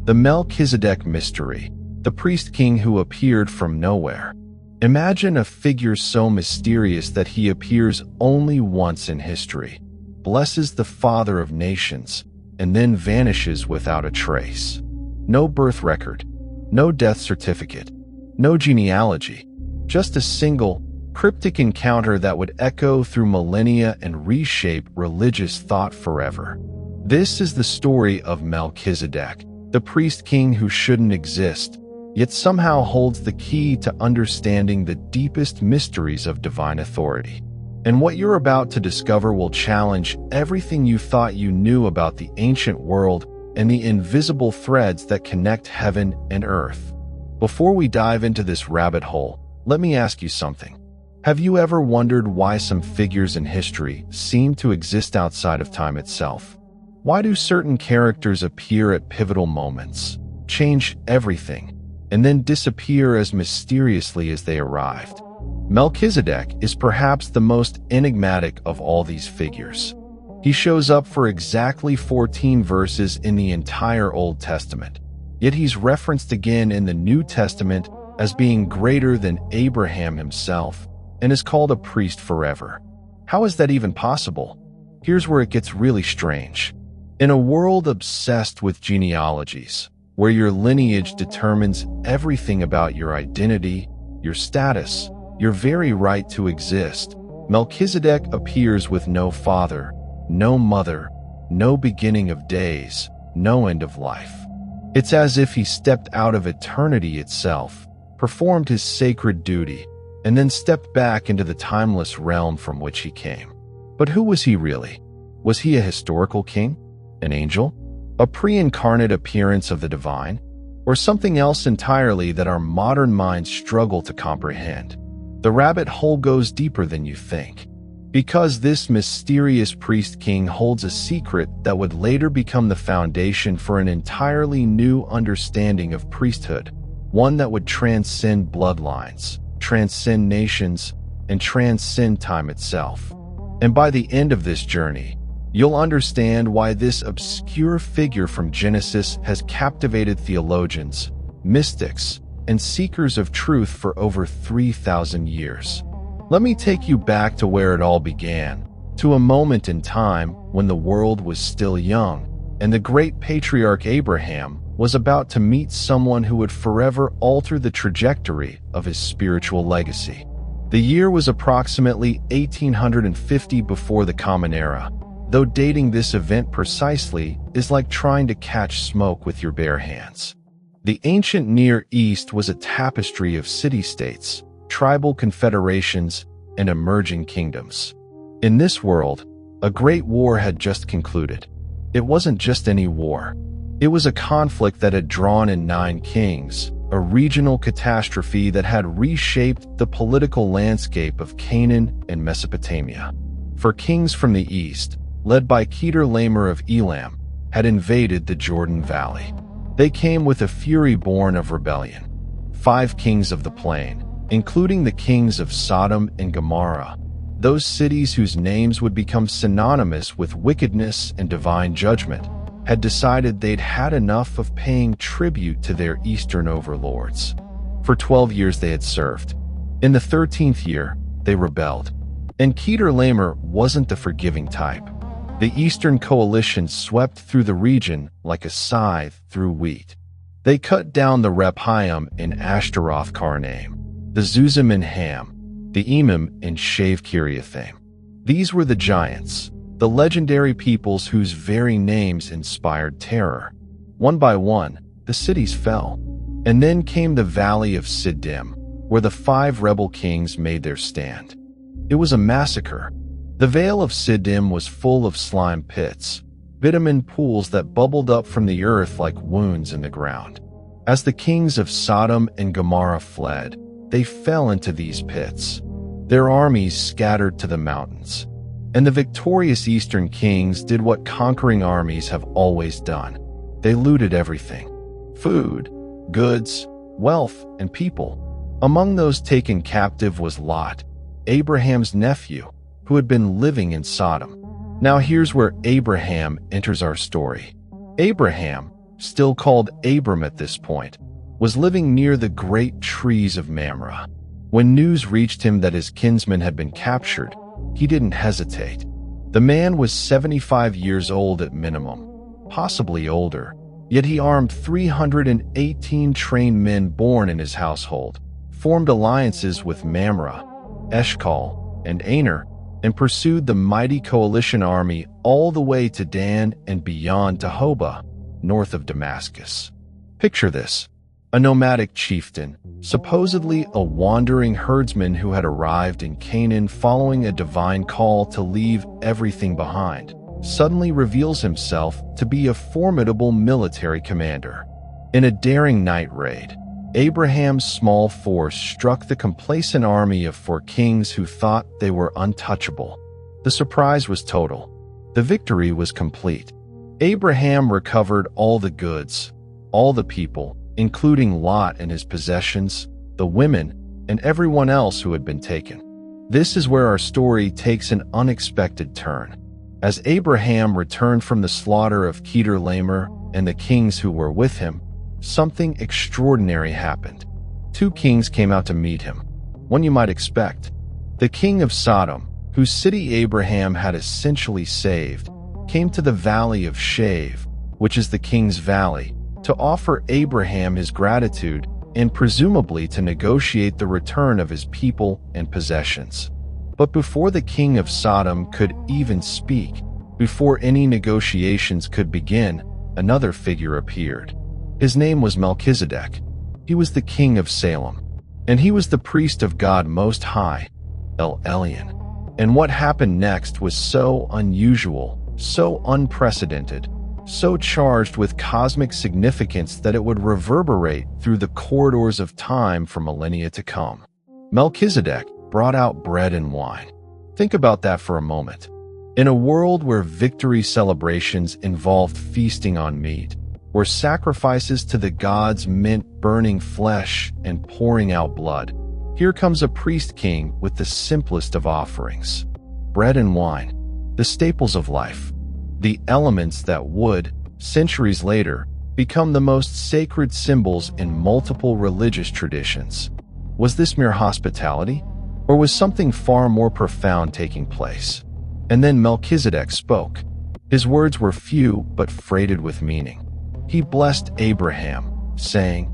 The Melchizedek Mystery, the priest king who appeared from nowhere. Imagine a figure so mysterious that he appears only once in history, blesses the father of nations, and then vanishes without a trace. No birth record, no death certificate, no genealogy, just a single, cryptic encounter that would echo through millennia and reshape religious thought forever. This is the story of Melchizedek, the priest king who shouldn't exist, yet somehow holds the key to understanding the deepest mysteries of divine authority. And what you're about to discover will challenge everything you thought you knew about the ancient world and the invisible threads that connect heaven and earth. Before we dive into this rabbit hole, let me ask you something. Have you ever wondered why some figures in history seem to exist outside of time itself? Why do certain characters appear at pivotal moments, change everything, and then disappear as mysteriously as they arrived? Melchizedek is perhaps the most enigmatic of all these figures. He shows up for exactly 14 verses in the entire Old Testament, yet he's referenced again in the New Testament as being greater than Abraham himself and is called a priest forever. How is that even possible? Here's where it gets really strange. In a world obsessed with genealogies, where your lineage determines everything about your identity, your status, your very right to exist, Melchizedek appears with no father, no mother, no beginning of days, no end of life. It's as if he stepped out of eternity itself, performed his sacred duty, and then stepped back into the timeless realm from which he came. But who was he really? Was he a historical king? An angel? A pre-incarnate appearance of the divine? Or something else entirely that our modern minds struggle to comprehend? The rabbit hole goes deeper than you think, because this mysterious priest king holds a secret that would later become the foundation for an entirely new understanding of priesthood, one that would transcend bloodlines, transcend nations, and transcend time itself. And by the end of this journey, you'll understand why this obscure figure from Genesis has captivated theologians, mystics, and seekers of truth for over 3,000 years. Let me take you back to where it all began, to a moment in time when the world was still young, and the great patriarch Abraham was about to meet someone who would forever alter the trajectory of his spiritual legacy. The year was approximately 1850 before the Common Era, though dating this event precisely is like trying to catch smoke with your bare hands. The ancient Near East was a tapestry of city-states, tribal confederations, and emerging kingdoms. In this world, a great war had just concluded. It wasn't just any war. It was a conflict that had drawn in 9 kings, a regional catastrophe that had reshaped the political landscape of Canaan and Mesopotamia. For kings from the east, led by Kedar-Laomer of Elam, had invaded the Jordan Valley. They came with a fury born of rebellion. 5 kings of the plain, including the kings of Sodom and Gomorrah, those cities whose names would become synonymous with wickedness and divine judgment, had decided they'd had enough of paying tribute to their eastern overlords. For 12 years they had served. In the 13th year, they rebelled. And Kedar-Laomer wasn't the forgiving type. The Eastern Coalition swept through the region like a scythe through wheat. They cut down the Rephaim in Ashtaroth Karnaim, the Zuzim in Ham, the Emim in Shave Kiriathaim. These were the giants, the legendary peoples whose very names inspired terror. One by one, the cities fell. And then came the Valley of Siddim, where the 5 rebel kings made their stand. It was a massacre. The Vale of Siddim was full of slime pits, bitumen pools that bubbled up from the earth like wounds in the ground. As the kings of Sodom and Gomorrah fled, they fell into these pits. Their armies scattered to the mountains. And the victorious eastern kings did what conquering armies have always done. They looted everything: food, goods, wealth, and people. Among those taken captive was Lot, Abraham's nephew, who had been living in Sodom. Now here's where Abraham enters our story. Abraham, still called Abram at this point, was living near the great trees of Mamre. When news reached him that his kinsman had been captured, he didn't hesitate. The man was 75 years old at minimum, possibly older, yet he armed 318 trained men born in his household, formed alliances with Mamre, Eshcol, and Aner, and pursued the mighty coalition army all the way to Dan and beyond to Hobah, north of Damascus. Picture this: a nomadic chieftain, supposedly a wandering herdsman who had arrived in Canaan following a divine call to leave everything behind, suddenly reveals himself to be a formidable military commander. In a daring night raid, Abraham's small force struck the complacent army of 4 kings who thought they were untouchable. The surprise was total. The victory was complete. Abraham recovered all the goods, all the people, including Lot and his possessions, the women, and everyone else who had been taken. This is where our story takes an unexpected turn. As Abraham returned from the slaughter of Kedar-Laomer and the kings who were with him, something extraordinary happened. 2 kings came out to meet him, one you might expect. The king of Sodom, whose city Abraham had essentially saved, came to the valley of Shave, which is the king's valley, to offer Abraham his gratitude and presumably to negotiate the return of his people and possessions. But before the king of Sodom could even speak, before any negotiations could begin, another figure appeared. His name was Melchizedek. He was the king of Salem, and he was the priest of God Most High, El Elyon. And what happened next was so unusual, so unprecedented, so charged with cosmic significance that it would reverberate through the corridors of time for millennia to come. Melchizedek brought out bread and wine. Think about that for a moment. In a world where victory celebrations involved feasting on meat, where sacrifices to the gods meant burning flesh and pouring out blood, here comes a priest king with the simplest of offerings. Bread and wine, the staples of life, the elements that would, centuries later, become the most sacred symbols in multiple religious traditions. Was this mere hospitality, or was something far more profound taking place? And then Melchizedek spoke. His words were few but freighted with meaning. He blessed Abraham, saying,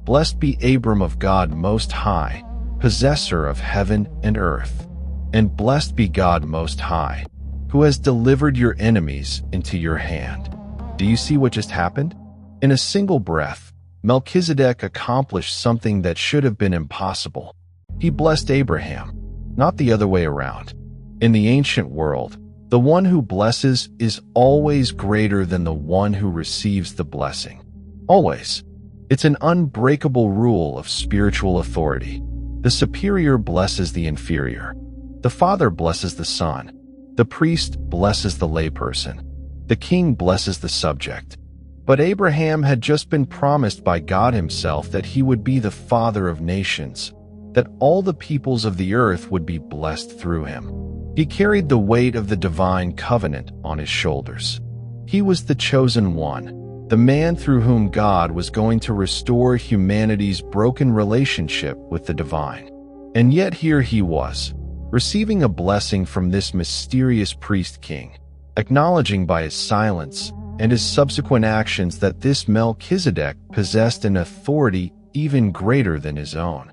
"Blessed be Abram of God Most High, possessor of heaven and earth, and blessed be God Most High, who has delivered your enemies into your hand." Do you see what just happened? In a single breath, Melchizedek accomplished something that should have been impossible. He blessed Abraham, not the other way around. In the ancient world, the one who blesses is always greater than the one who receives the blessing. Always. It's an unbreakable rule of spiritual authority. The superior blesses the inferior. The father blesses the son. The priest blesses the layperson. The king blesses the subject. But Abraham had just been promised by God himself that he would be the father of nations, that all the peoples of the earth would be blessed through him. He carried the weight of the divine covenant on his shoulders. He was the chosen one, the man through whom God was going to restore humanity's broken relationship with the divine. And yet here he was, receiving a blessing from this mysterious priest king, acknowledging by his silence and his subsequent actions that this Melchizedek possessed an authority even greater than his own.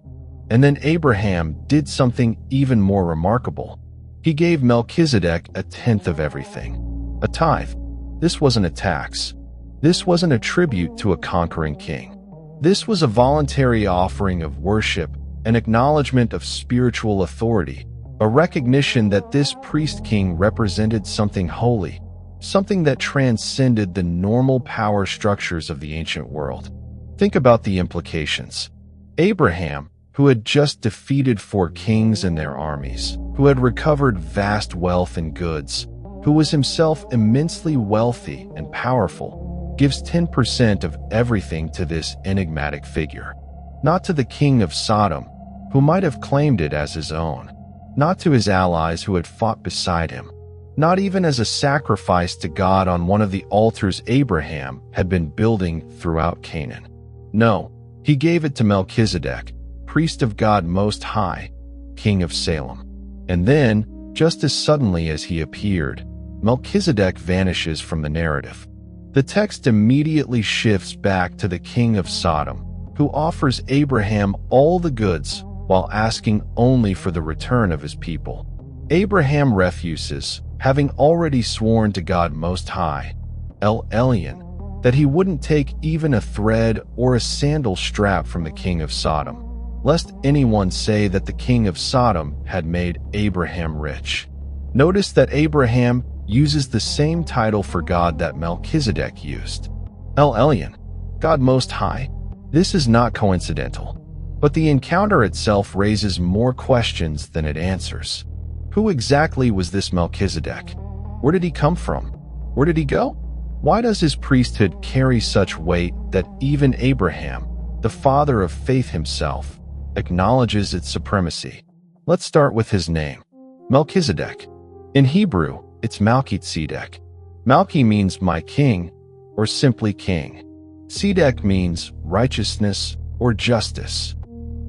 And then Abraham did something even more remarkable. He gave Melchizedek a tenth of everything. A tithe. This wasn't a tax. This wasn't a tribute to a conquering king. This was a voluntary offering of worship, an acknowledgement of spiritual authority, a recognition that this priest king represented something holy, something that transcended the normal power structures of the ancient world. Think about the implications. Abraham, who had just defeated 4 kings and their armies, who had recovered vast wealth and goods, who was himself immensely wealthy and powerful, gives 10% of everything to this enigmatic figure. Not to the king of Sodom, who might have claimed it as his own. Not to his allies who had fought beside him. not even as a sacrifice to God on one of the altars Abraham had been building throughout Canaan. No, he gave it to Melchizedek, priest of God Most High, king of Salem. And then, just as suddenly as he appeared, Melchizedek vanishes from the narrative. The text immediately shifts back to the king of Sodom, who offers Abraham all the goods while asking only for the return of his people. Abraham refuses, having already sworn to God Most High, El Elyon, that he wouldn't take even a thread or a sandal strap from the king of Sodom, lest anyone say that the king of Sodom had made Abraham rich. Notice that Abraham uses the same title for God that Melchizedek used, El Elyon, God Most High. This is not coincidental, but the encounter itself raises more questions than it answers. Who exactly was this Melchizedek? Where did he come from? Where did he go? Why does his priesthood carry such weight that even Abraham, the father of faith himself, acknowledges its supremacy? Let's start with his name, Melchizedek. In Hebrew, it's Melchizedek. Malchi means my king, or simply king. Tzedek means righteousness or justice.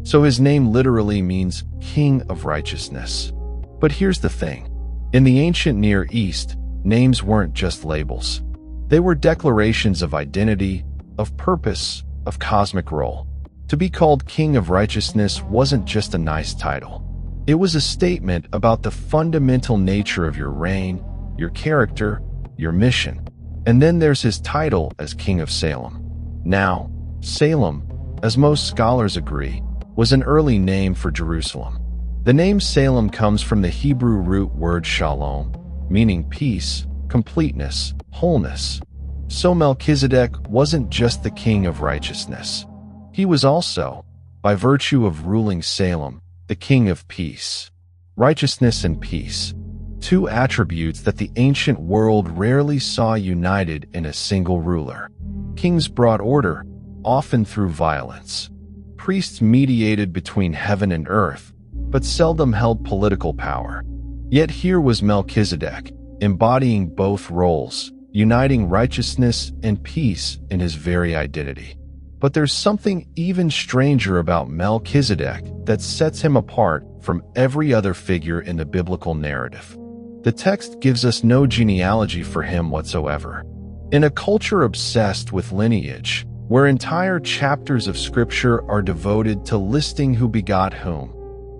So his name literally means king of righteousness. But here's the thing. In the ancient Near East, names weren't just labels. They were declarations of identity, of purpose, of cosmic role. To be called king of righteousness wasn't just a nice title. It was a statement about the fundamental nature of your reign, your character, your mission. And then there's his title as king of Salem. Now, Salem, as most scholars agree, was an early name for Jerusalem. The name Salem comes from the Hebrew root word shalom, meaning peace, completeness, wholeness. So Melchizedek wasn't just the king of righteousness. He was also, by virtue of ruling Salem, the king of peace. Righteousness and peace, two attributes that the ancient world rarely saw united in a single ruler. Kings brought order, often through violence. Priests mediated between heaven and earth, but seldom held political power. Yet here was Melchizedek, embodying both roles, uniting righteousness and peace in his very identity. But there's something even stranger about Melchizedek that sets him apart from every other figure in the biblical narrative. The text gives us no genealogy for him whatsoever. In a culture obsessed with lineage, where entire chapters of Scripture are devoted to listing who begot whom,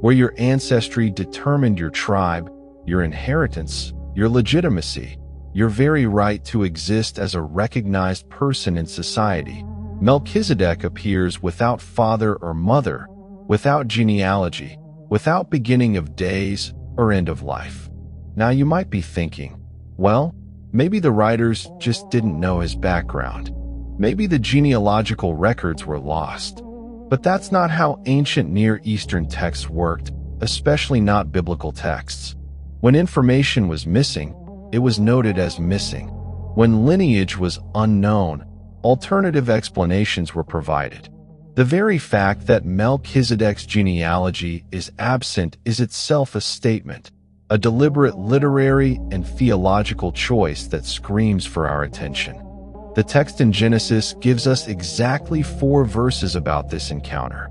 where your ancestry determined your tribe, your inheritance, your legitimacy, your very right to exist as a recognized person in society, Melchizedek appears without father or mother, without genealogy, without beginning of days or end of life. Now you might be thinking, well, maybe the writers just didn't know his background. Maybe the genealogical records were lost. But that's not how ancient Near Eastern texts worked, especially not biblical texts. When information was missing, it was noted as missing. When lineage was unknown, alternative explanations were provided. The very fact that Melchizedek's genealogy is absent is itself a statement, a deliberate literary and theological choice that screams for our attention. The text in Genesis gives us exactly 4 verses about this encounter.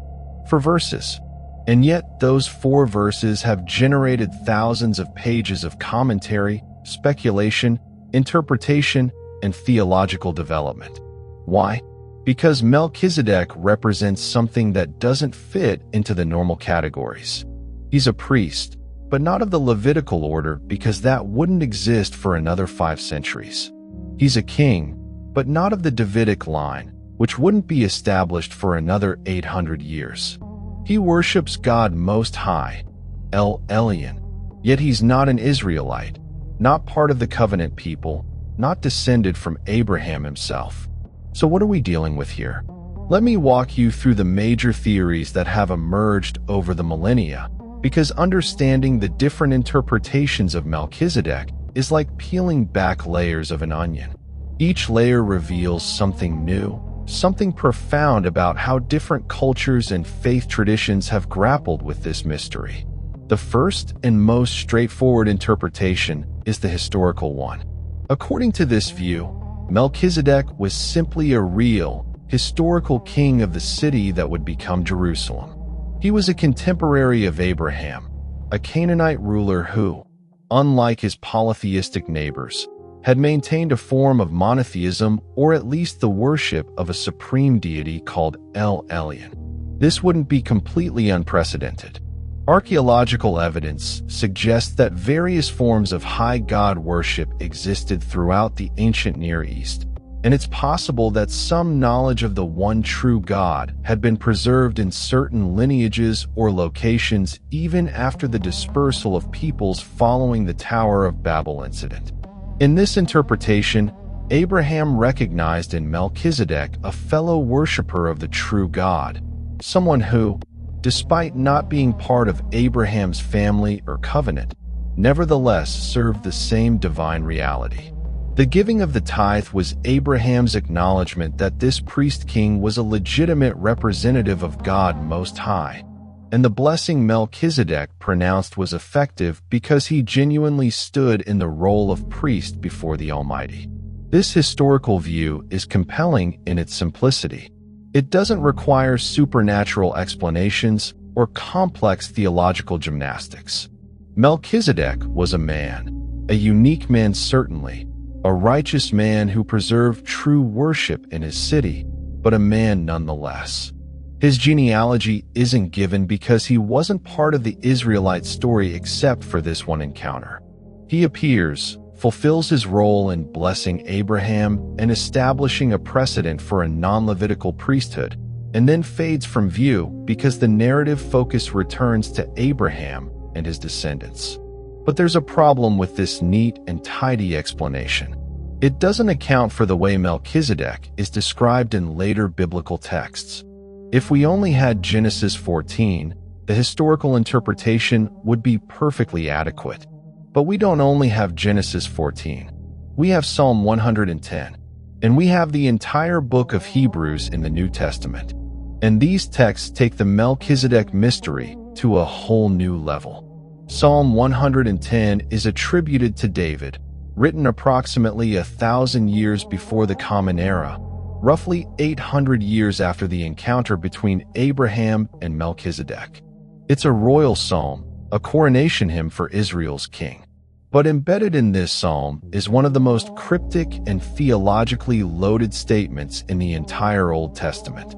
4 verses. And yet those 4 verses have generated thousands of pages of commentary, speculation, interpretation, and theological development. Why? Because Melchizedek represents something that doesn't fit into the normal categories. He's a priest, but not of the Levitical order because that wouldn't exist for another 5 centuries. He's a king, but not of the Davidic line, which wouldn't be established for another 800 years. He worships God Most High, El Elyon, yet he's not an Israelite, not part of the covenant people, not descended from Abraham himself. So what are we dealing with here? Let me walk you through the major theories that have emerged over the millennia, because understanding the different interpretations of Melchizedek is like peeling back layers of an onion. Each layer reveals something new, something profound about how different cultures and faith traditions have grappled with this mystery. The first and most straightforward interpretation is the historical one. According to this view, Melchizedek was simply a real, historical king of the city that would become Jerusalem. He was a contemporary of Abraham, a Canaanite ruler who, unlike his polytheistic neighbors, had maintained a form of monotheism or at least the worship of a supreme deity called El Elyon. This wouldn't be completely unprecedented. Archaeological evidence suggests that various forms of high god worship existed throughout the ancient Near East, and it's possible that some knowledge of the one true God had been preserved in certain lineages or locations even after the dispersal of peoples following the Tower of Babel incident. In this interpretation, Abraham recognized in Melchizedek a fellow worshiper of the true God, someone who, despite not being part of Abraham's family or covenant, nevertheless served the same divine reality. The giving of the tithe was Abraham's acknowledgement that this priest-king was a legitimate representative of God Most High, and the blessing Melchizedek pronounced was effective because he genuinely stood in the role of priest before the Almighty. This historical view is compelling in its simplicity. It doesn't require supernatural explanations or complex theological gymnastics. Melchizedek was a man, a unique man certainly, a righteous man who preserved true worship in his city, but a man nonetheless. His genealogy isn't given because he wasn't part of the Israelite story except for this one encounter. He appears, fulfills his role in blessing Abraham and establishing a precedent for a non-Levitical priesthood, and then fades from view because the narrative focus returns to Abraham and his descendants. But there's a problem with this neat and tidy explanation. It doesn't account for the way Melchizedek is described in later biblical texts. If we only had Genesis 14, the historical interpretation would be perfectly adequate. But we don't only have Genesis 14. We have Psalm 110, and we have the entire book of Hebrews in the New Testament. And these texts take the Melchizedek mystery to a whole new level. Psalm 110 is attributed to David, written approximately 1,000 years before the Common Era, roughly 800 years after the encounter between Abraham and Melchizedek. It's a royal psalm, a coronation hymn for Israel's king. But embedded in this psalm is one of the most cryptic and theologically loaded statements in the entire Old Testament.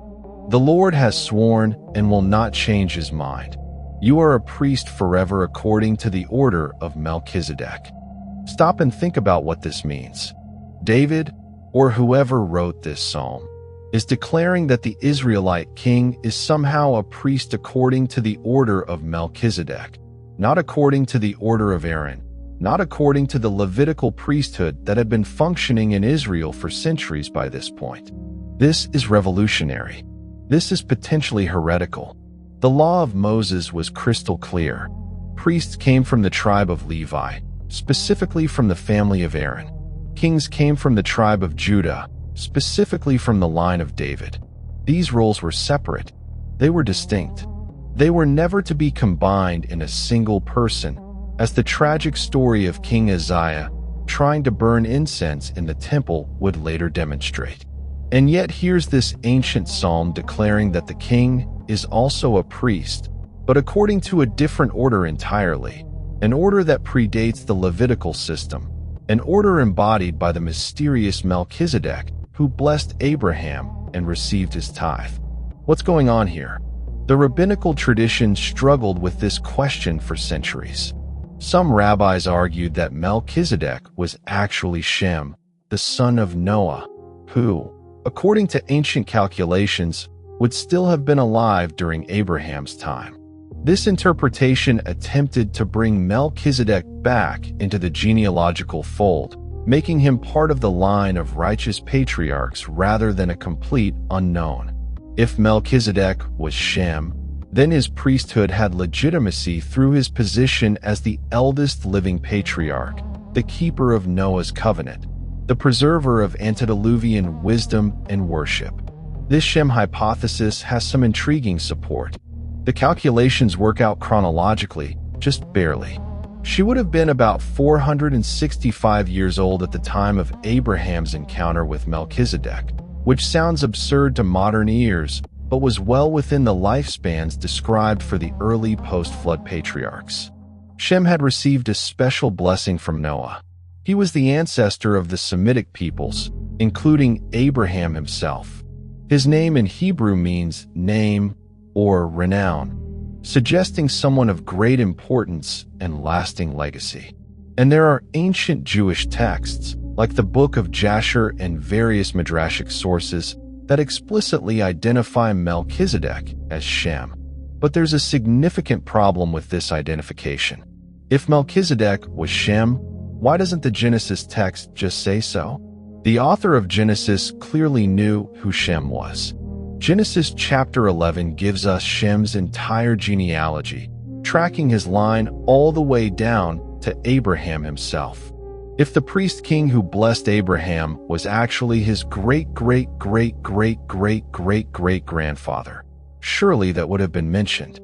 The Lord has sworn and will not change his mind. You are a priest forever according to the order of Melchizedek. Stop and think about what this means. David, or whoever wrote this psalm, is declaring that the Israelite king is somehow a priest according to the order of Melchizedek, not according to the order of Aaron, not according to the Levitical priesthood that had been functioning in Israel for centuries by this point. This is revolutionary. This is potentially heretical. The law of Moses was crystal clear. Priests came from the tribe of Levi, specifically from the family of Aaron. Kings came from the tribe of Judah, specifically from the line of David. These roles were separate. They were distinct. They were never to be combined in a single person, as the tragic story of King Uzziah trying to burn incense in the temple would later demonstrate. And yet here's this ancient psalm declaring that the king is also a priest, but according to a different order entirely, an order that predates the Levitical system, an order embodied by the mysterious Melchizedek who blessed Abraham and received his tithe. What's going on here? The rabbinical tradition struggled with this question for centuries. Some rabbis argued that Melchizedek was actually Shem, the son of Noah, who, according to ancient calculations, would still have been alive during Abraham's time. This interpretation attempted to bring Melchizedek back into the genealogical fold, making him part of the line of righteous patriarchs rather than a complete unknown. If Melchizedek was Shem, then his priesthood had legitimacy through his position as the eldest living patriarch, the keeper of Noah's covenant, the preserver of antediluvian wisdom and worship. This Shem hypothesis has some intriguing support. The calculations work out chronologically, just barely. She would have been about 465 years old at the time of Abraham's encounter with Melchizedek, which sounds absurd to modern ears, but was well within the lifespans described for the early post-flood patriarchs. Shem had received a special blessing from Noah. He was the ancestor of the Semitic peoples, including Abraham himself. His name in Hebrew means name or renown, suggesting someone of great importance and lasting legacy. And there are ancient Jewish texts, like the Book of Jasher and various midrashic sources, that explicitly identify Melchizedek as Shem. But there's a significant problem with this identification. If Melchizedek was Shem, why doesn't the Genesis text just say so? The author of Genesis clearly knew who Shem was. Genesis chapter 11 gives us Shem's entire genealogy, tracking his line all the way down to Abraham himself. If the priest king who blessed Abraham was actually his great-great-great-great-great-great-great-grandfather, surely that would have been mentioned.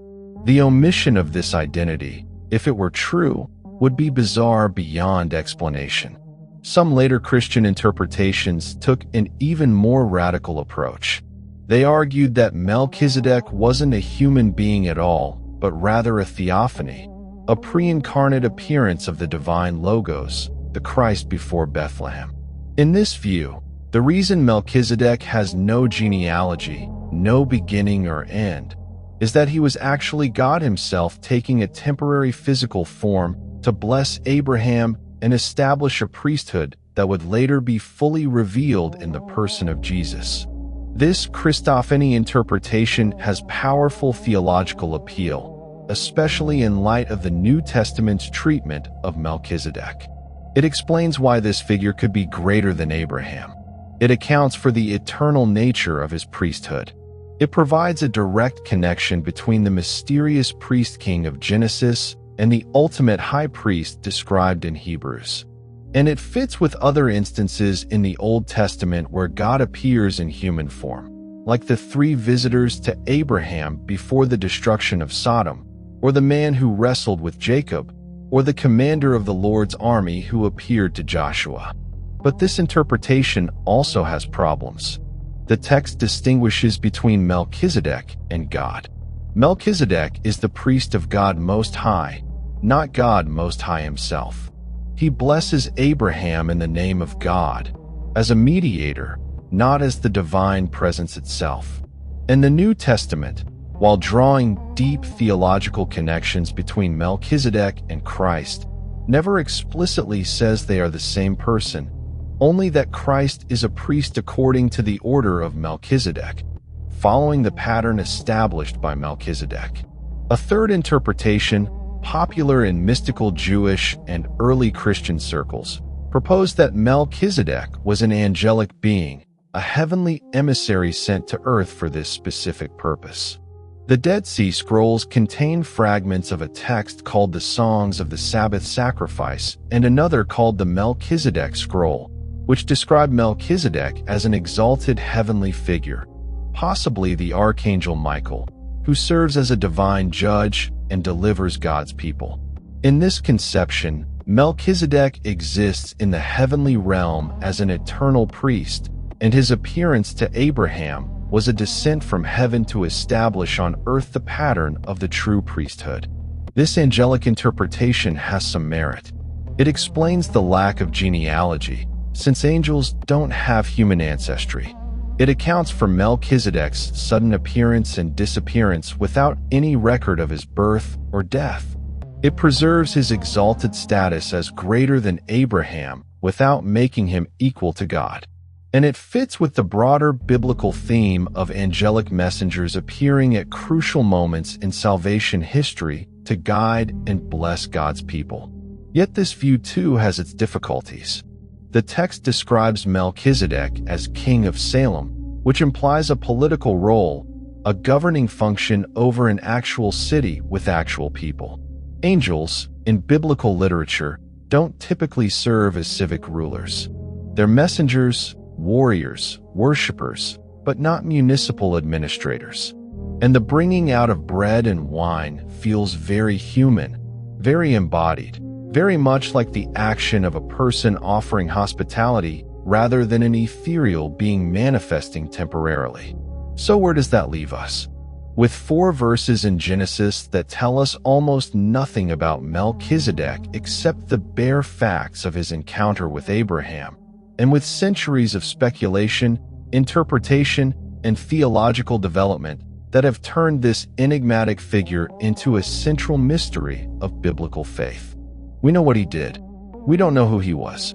The omission of this identity, if it were true, would be bizarre beyond explanation. Some later Christian interpretations took an even more radical approach. They argued that Melchizedek wasn't a human being at all, but rather a theophany, a pre-incarnate appearance of the divine Logos, the Christ before Bethlehem. In this view, the reason Melchizedek has no genealogy, no beginning or end, is that he was actually God himself taking a temporary physical form to bless Abraham and establish a priesthood that would later be fully revealed in the person of Jesus. This Christophany interpretation has powerful theological appeal, especially in light of the New Testament's treatment of Melchizedek. It explains why this figure could be greater than Abraham. It accounts for the eternal nature of his priesthood. It provides a direct connection between the mysterious priest-king of Genesis and the ultimate high priest described in Hebrews. And it fits with other instances in the Old Testament where God appears in human form, like the 3 visitors to Abraham before the destruction of Sodom, or the man who wrestled with Jacob, or the commander of the Lord's army who appeared to Joshua. But this interpretation also has problems. The text distinguishes between Melchizedek and God. Melchizedek is the priest of God Most High, not God Most High himself. He blesses Abraham in the name of God, as a mediator, not as the divine presence itself. In the New Testament, while drawing deep theological connections between Melchizedek and Christ, never explicitly says they are the same person, only that Christ is a priest according to the order of Melchizedek, following the pattern established by Melchizedek. A third interpretation, popular in mystical Jewish and early Christian circles, proposed that Melchizedek was an angelic being, a heavenly emissary sent to earth for this specific purpose. The Dead Sea Scrolls contain fragments of a text called the Songs of the Sabbath Sacrifice and another called the Melchizedek Scroll, which describe Melchizedek as an exalted heavenly figure, possibly the Archangel Michael, who serves as a divine judge and delivers God's people. In this conception, Melchizedek exists in the heavenly realm as an eternal priest, and his appearance to Abraham was a descent from heaven to establish on earth the pattern of the true priesthood. This angelic interpretation has some merit. It explains the lack of genealogy, since angels don't have human ancestry. It accounts for Melchizedek's sudden appearance and disappearance without any record of his birth or death. It preserves his exalted status as greater than Abraham without making him equal to God. And it fits with the broader biblical theme of angelic messengers appearing at crucial moments in salvation history to guide and bless God's people. Yet this view too has its difficulties. The text describes Melchizedek as king of Salem, which implies a political role, a governing function over an actual city with actual people. Angels, in biblical literature, don't typically serve as civic rulers. They're messengers, warriors, worshippers, but not municipal administrators. And the bringing out of bread and wine feels very human, very embodied, very much like the action of a person offering hospitality rather than an ethereal being manifesting temporarily. So where does that leave us? With 4 verses in Genesis that tell us almost nothing about Melchizedek except the bare facts of his encounter with Abraham, and with centuries of speculation, interpretation, and theological development that have turned this enigmatic figure into a central mystery of biblical faith. We know what he did. We don't know who he was.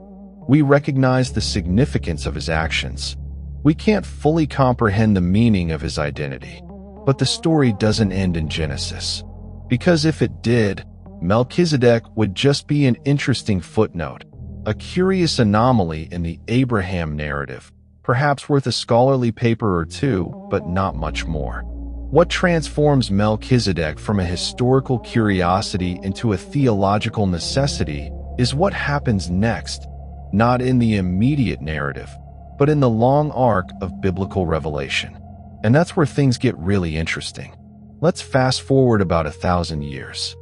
We recognize the significance of his actions. We can't fully comprehend the meaning of his identity. But the story doesn't end in Genesis. Because if it did, Melchizedek would just be an interesting footnote, a curious anomaly in the Abraham narrative, perhaps worth a scholarly paper or two, but not much more. What transforms Melchizedek from a historical curiosity into a theological necessity is what happens next, not in the immediate narrative, but in the long arc of biblical revelation. And that's where things get really interesting. Let's fast forward about 1,000 years.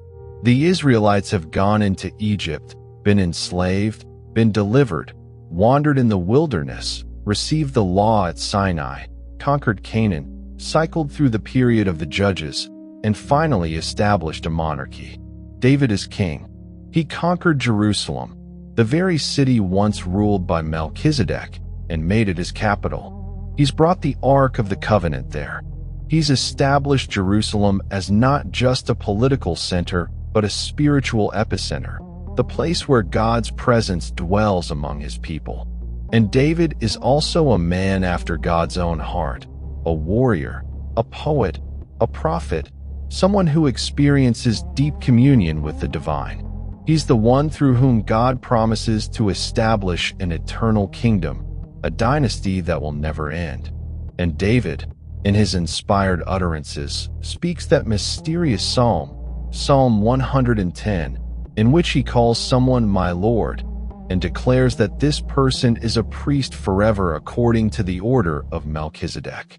The Israelites have gone into Egypt, been enslaved, been delivered, wandered in the wilderness, received the law at Sinai, conquered Canaan, cycled through the period of the judges, and finally established a monarchy. David is king. He conquered Jerusalem, the very city once ruled by Melchizedek, and made it his capital. He's brought the Ark of the Covenant there. He's established Jerusalem as not just a political center, but a spiritual epicenter, the place where God's presence dwells among his people. And David is also a man after God's own heart, a warrior, a poet, a prophet, someone who experiences deep communion with the divine. He's the one through whom God promises to establish an eternal kingdom, a dynasty that will never end. And David, in his inspired utterances, speaks that mysterious psalm, Psalm 110, in which he calls someone my Lord, and declares that this person is a priest forever according to the order of Melchizedek.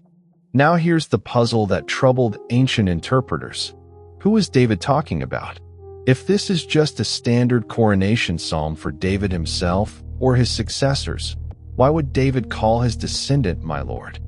Now here's the puzzle that troubled ancient interpreters. Who is David talking about? If this is just a standard coronation psalm for David himself or his successors, why would David call his descendant my Lord?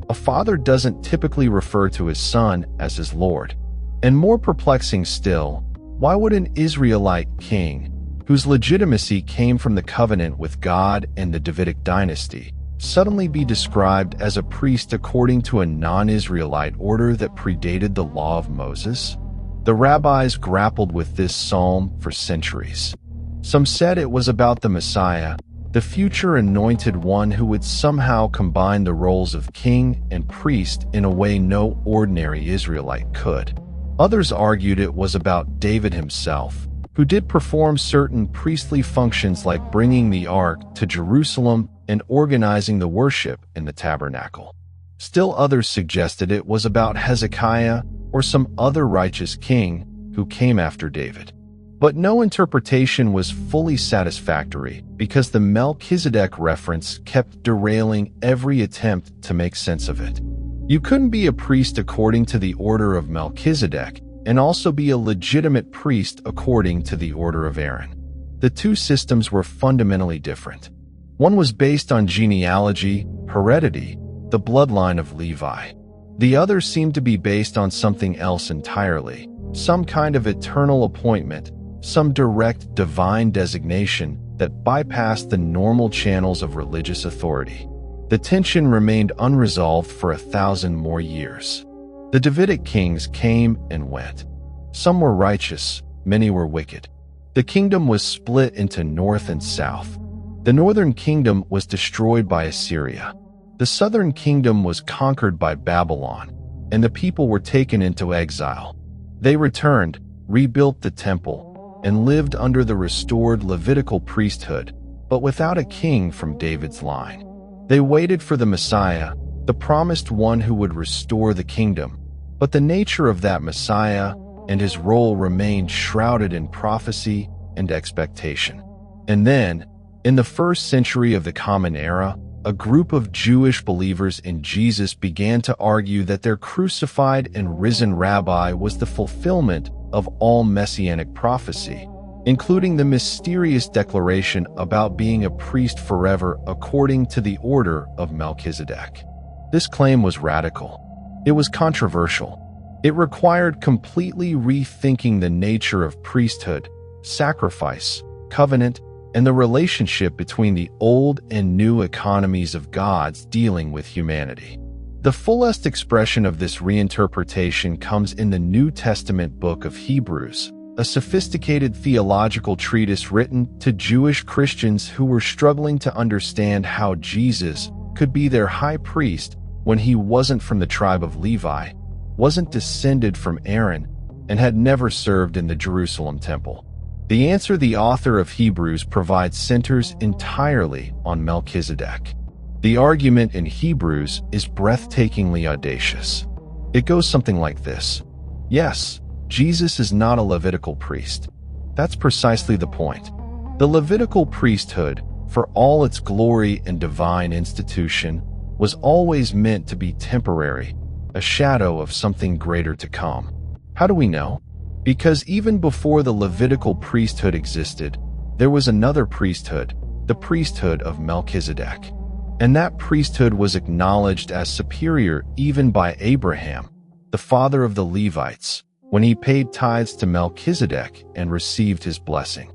A father doesn't typically refer to his son as his Lord. And more perplexing still, why would an Israelite king, whose legitimacy came from the covenant with God and the Davidic dynasty, suddenly be described as a priest according to a non-Israelite order that predated the law of Moses? The rabbis grappled with this psalm for centuries. Some said it was about the Messiah, the future anointed one who would somehow combine the roles of king and priest in a way no ordinary Israelite could. Others argued it was about David himself, who did perform certain priestly functions like bringing the ark to Jerusalem and organizing the worship in the tabernacle. Still others suggested it was about Hezekiah or some other righteous king who came after David. But no interpretation was fully satisfactory because the Melchizedek reference kept derailing every attempt to make sense of it. You couldn't be a priest according to the order of Melchizedek and also be a legitimate priest according to the order of Aaron. The two systems were fundamentally different. One was based on genealogy, heredity, the bloodline of Levi. The other seemed to be based on something else entirely, some kind of eternal appointment, some direct divine designation that bypassed the normal channels of religious authority. The tension remained unresolved for 1,000 more years. The Davidic kings came and went. Some were righteous, many were wicked. The kingdom was split into north and south. The northern kingdom was destroyed by Assyria. The southern kingdom was conquered by Babylon, and the people were taken into exile. They returned, rebuilt the temple, and lived under the restored Levitical priesthood, but without a king from David's line. They waited for the Messiah, the promised one who would restore the kingdom, but the nature of that Messiah and his role remained shrouded in prophecy and expectation. And then, in the first century of the Common Era, a group of Jewish believers in Jesus began to argue that their crucified and risen rabbi was the fulfillment of all messianic prophecy, including the mysterious declaration about being a priest forever according to the order of Melchizedek. This claim was radical. It was controversial. It required completely rethinking the nature of priesthood, sacrifice, covenant, and the relationship between the old and new economies of gods dealing with humanity. The fullest expression of this reinterpretation comes in the New Testament book of Hebrews, a sophisticated theological treatise written to Jewish Christians who were struggling to understand how Jesus could be their high priest when he wasn't from the tribe of Levi, wasn't descended from Aaron, and had never served in the Jerusalem temple. The answer the author of Hebrews provides centers entirely on Melchizedek. The argument in Hebrews is breathtakingly audacious. It goes something like this. Yes, Jesus is not a Levitical priest. That's precisely the point. The Levitical priesthood, for all its glory and divine institution, was always meant to be temporary, a shadow of something greater to come. How do we know? Because even before the Levitical priesthood existed, there was another priesthood, the priesthood of Melchizedek. And that priesthood was acknowledged as superior even by Abraham, the father of the Levites, when he paid tithes to Melchizedek and received his blessing.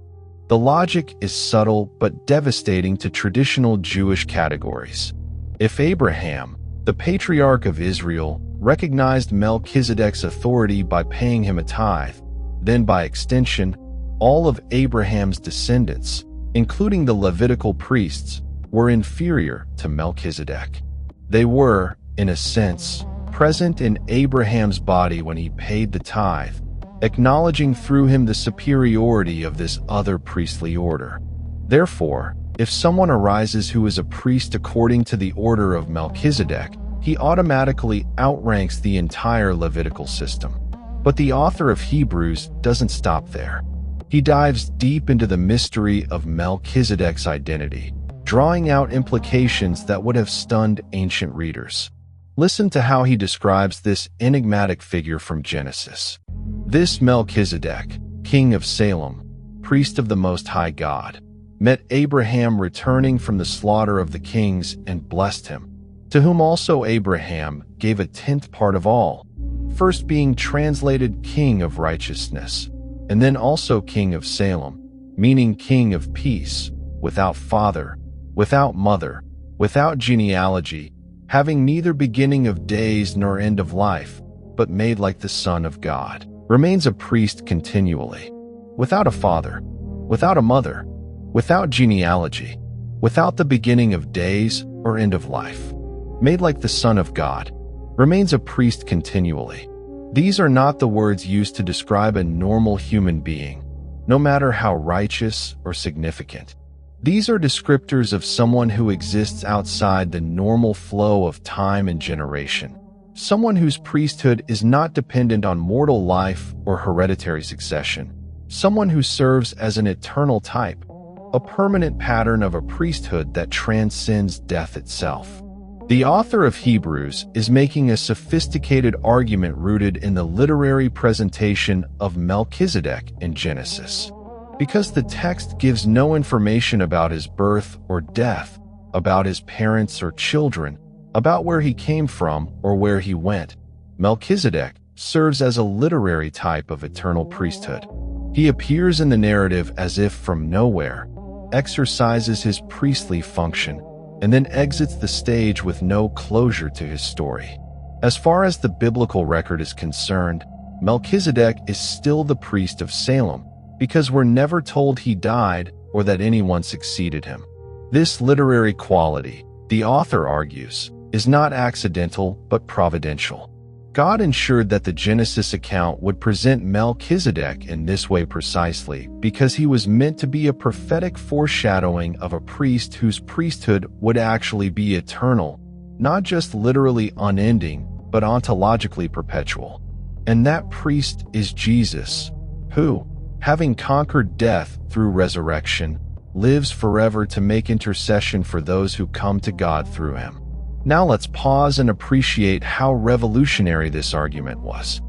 The logic is subtle but devastating to traditional Jewish categories. If Abraham, the patriarch of Israel, recognized Melchizedek's authority by paying him a tithe, then by extension, all of Abraham's descendants, including the Levitical priests, were inferior to Melchizedek. They were, in a sense, present in Abraham's body when he paid the tithe, acknowledging through him the superiority of this other priestly order. Therefore, if someone arises who is a priest according to the order of Melchizedek, he automatically outranks the entire Levitical system. But the author of Hebrews doesn't stop there. He dives deep into the mystery of Melchizedek's identity, drawing out implications that would have stunned ancient readers. Listen to how he describes this enigmatic figure from Genesis. This Melchizedek, king of Salem, priest of the Most High God, met Abraham returning from the slaughter of the kings and blessed him, to whom also Abraham gave a tenth part of all, first being translated king of righteousness, and then also king of Salem, meaning king of peace, without father, without mother, without genealogy, having neither beginning of days nor end of life, but made like the Son of God, remains a priest continually, without a father, without a mother, without genealogy, without the beginning of days or end of life, made like the Son of God, remains a priest continually. These are not the words used to describe a normal human being, no matter how righteous or significant. These are descriptors of someone who exists outside the normal flow of time and generation, someone whose priesthood is not dependent on mortal life or hereditary succession, someone who serves as an eternal type, a permanent pattern of a priesthood that transcends death itself. The author of Hebrews is making a sophisticated argument rooted in the literary presentation of Melchizedek in Genesis. Because the text gives no information about his birth or death, about his parents or children, about where he came from or where he went, Melchizedek serves as a literary type of eternal priesthood. He appears in the narrative as if from nowhere, exercises his priestly function, and then exits the stage with no closure to his story. As far as the biblical record is concerned, Melchizedek is still the priest of Salem, because we're never told he died or that anyone succeeded him. This literary quality, the author argues, is not accidental but providential. God ensured that the Genesis account would present Melchizedek in this way precisely because he was meant to be a prophetic foreshadowing of a priest whose priesthood would actually be eternal, not just literally unending, but ontologically perpetual. And that priest is Jesus, who, having conquered death through resurrection, lives forever to make intercession for those who come to God through him. Now let's pause and appreciate how revolutionary this argument was.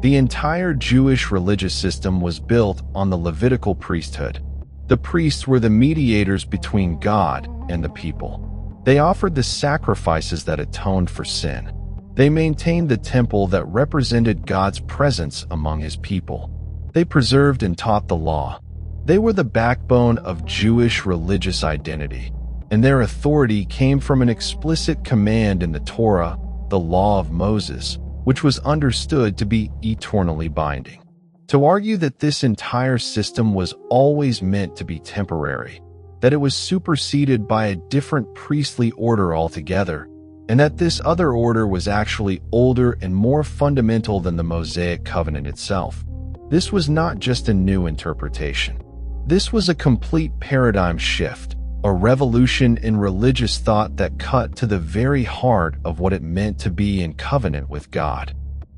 The entire Jewish religious system was built on the Levitical priesthood. The priests were the mediators between God and the people. They offered the sacrifices that atoned for sin. They maintained the temple that represented God's presence among his people. They preserved and taught the law. They were the backbone of Jewish religious identity, and their authority came from an explicit command in the Torah, the law of Moses, which was understood to be eternally binding. To argue that this entire system was always meant to be temporary, that it was superseded by a different priestly order altogether, and that this other order was actually older and more fundamental than the Mosaic covenant itself. This was not just a new interpretation. This was a complete paradigm shift, a revolution in religious thought that cut to the very heart of what it meant to be in covenant with God.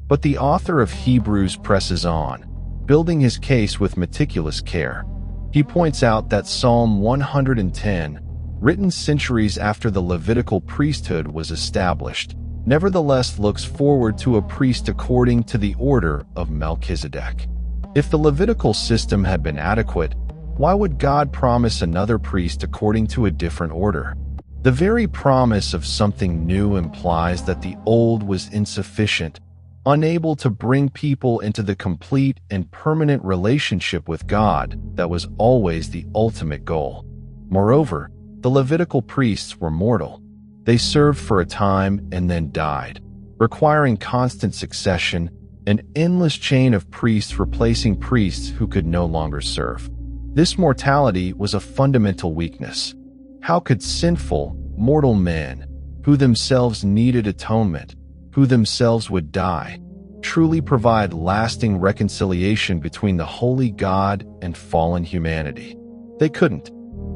But the author of Hebrews presses on, building his case with meticulous care. He points out that Psalm 110, written centuries after the Levitical priesthood was established, nevertheless looks forward to a priest according to the order of Melchizedek. If the Levitical system had been adequate, why would God promise another priest according to a different order? The very promise of something new implies that the old was insufficient, unable to bring people into the complete and permanent relationship with God that was always the ultimate goal. Moreover, the Levitical priests were mortal. They served for a time and then died, requiring constant succession, an endless chain of priests replacing priests who could no longer serve. This mortality was a fundamental weakness. How could sinful, mortal men, who themselves needed atonement, who themselves would die, truly provide lasting reconciliation between the holy God and fallen humanity? They couldn't.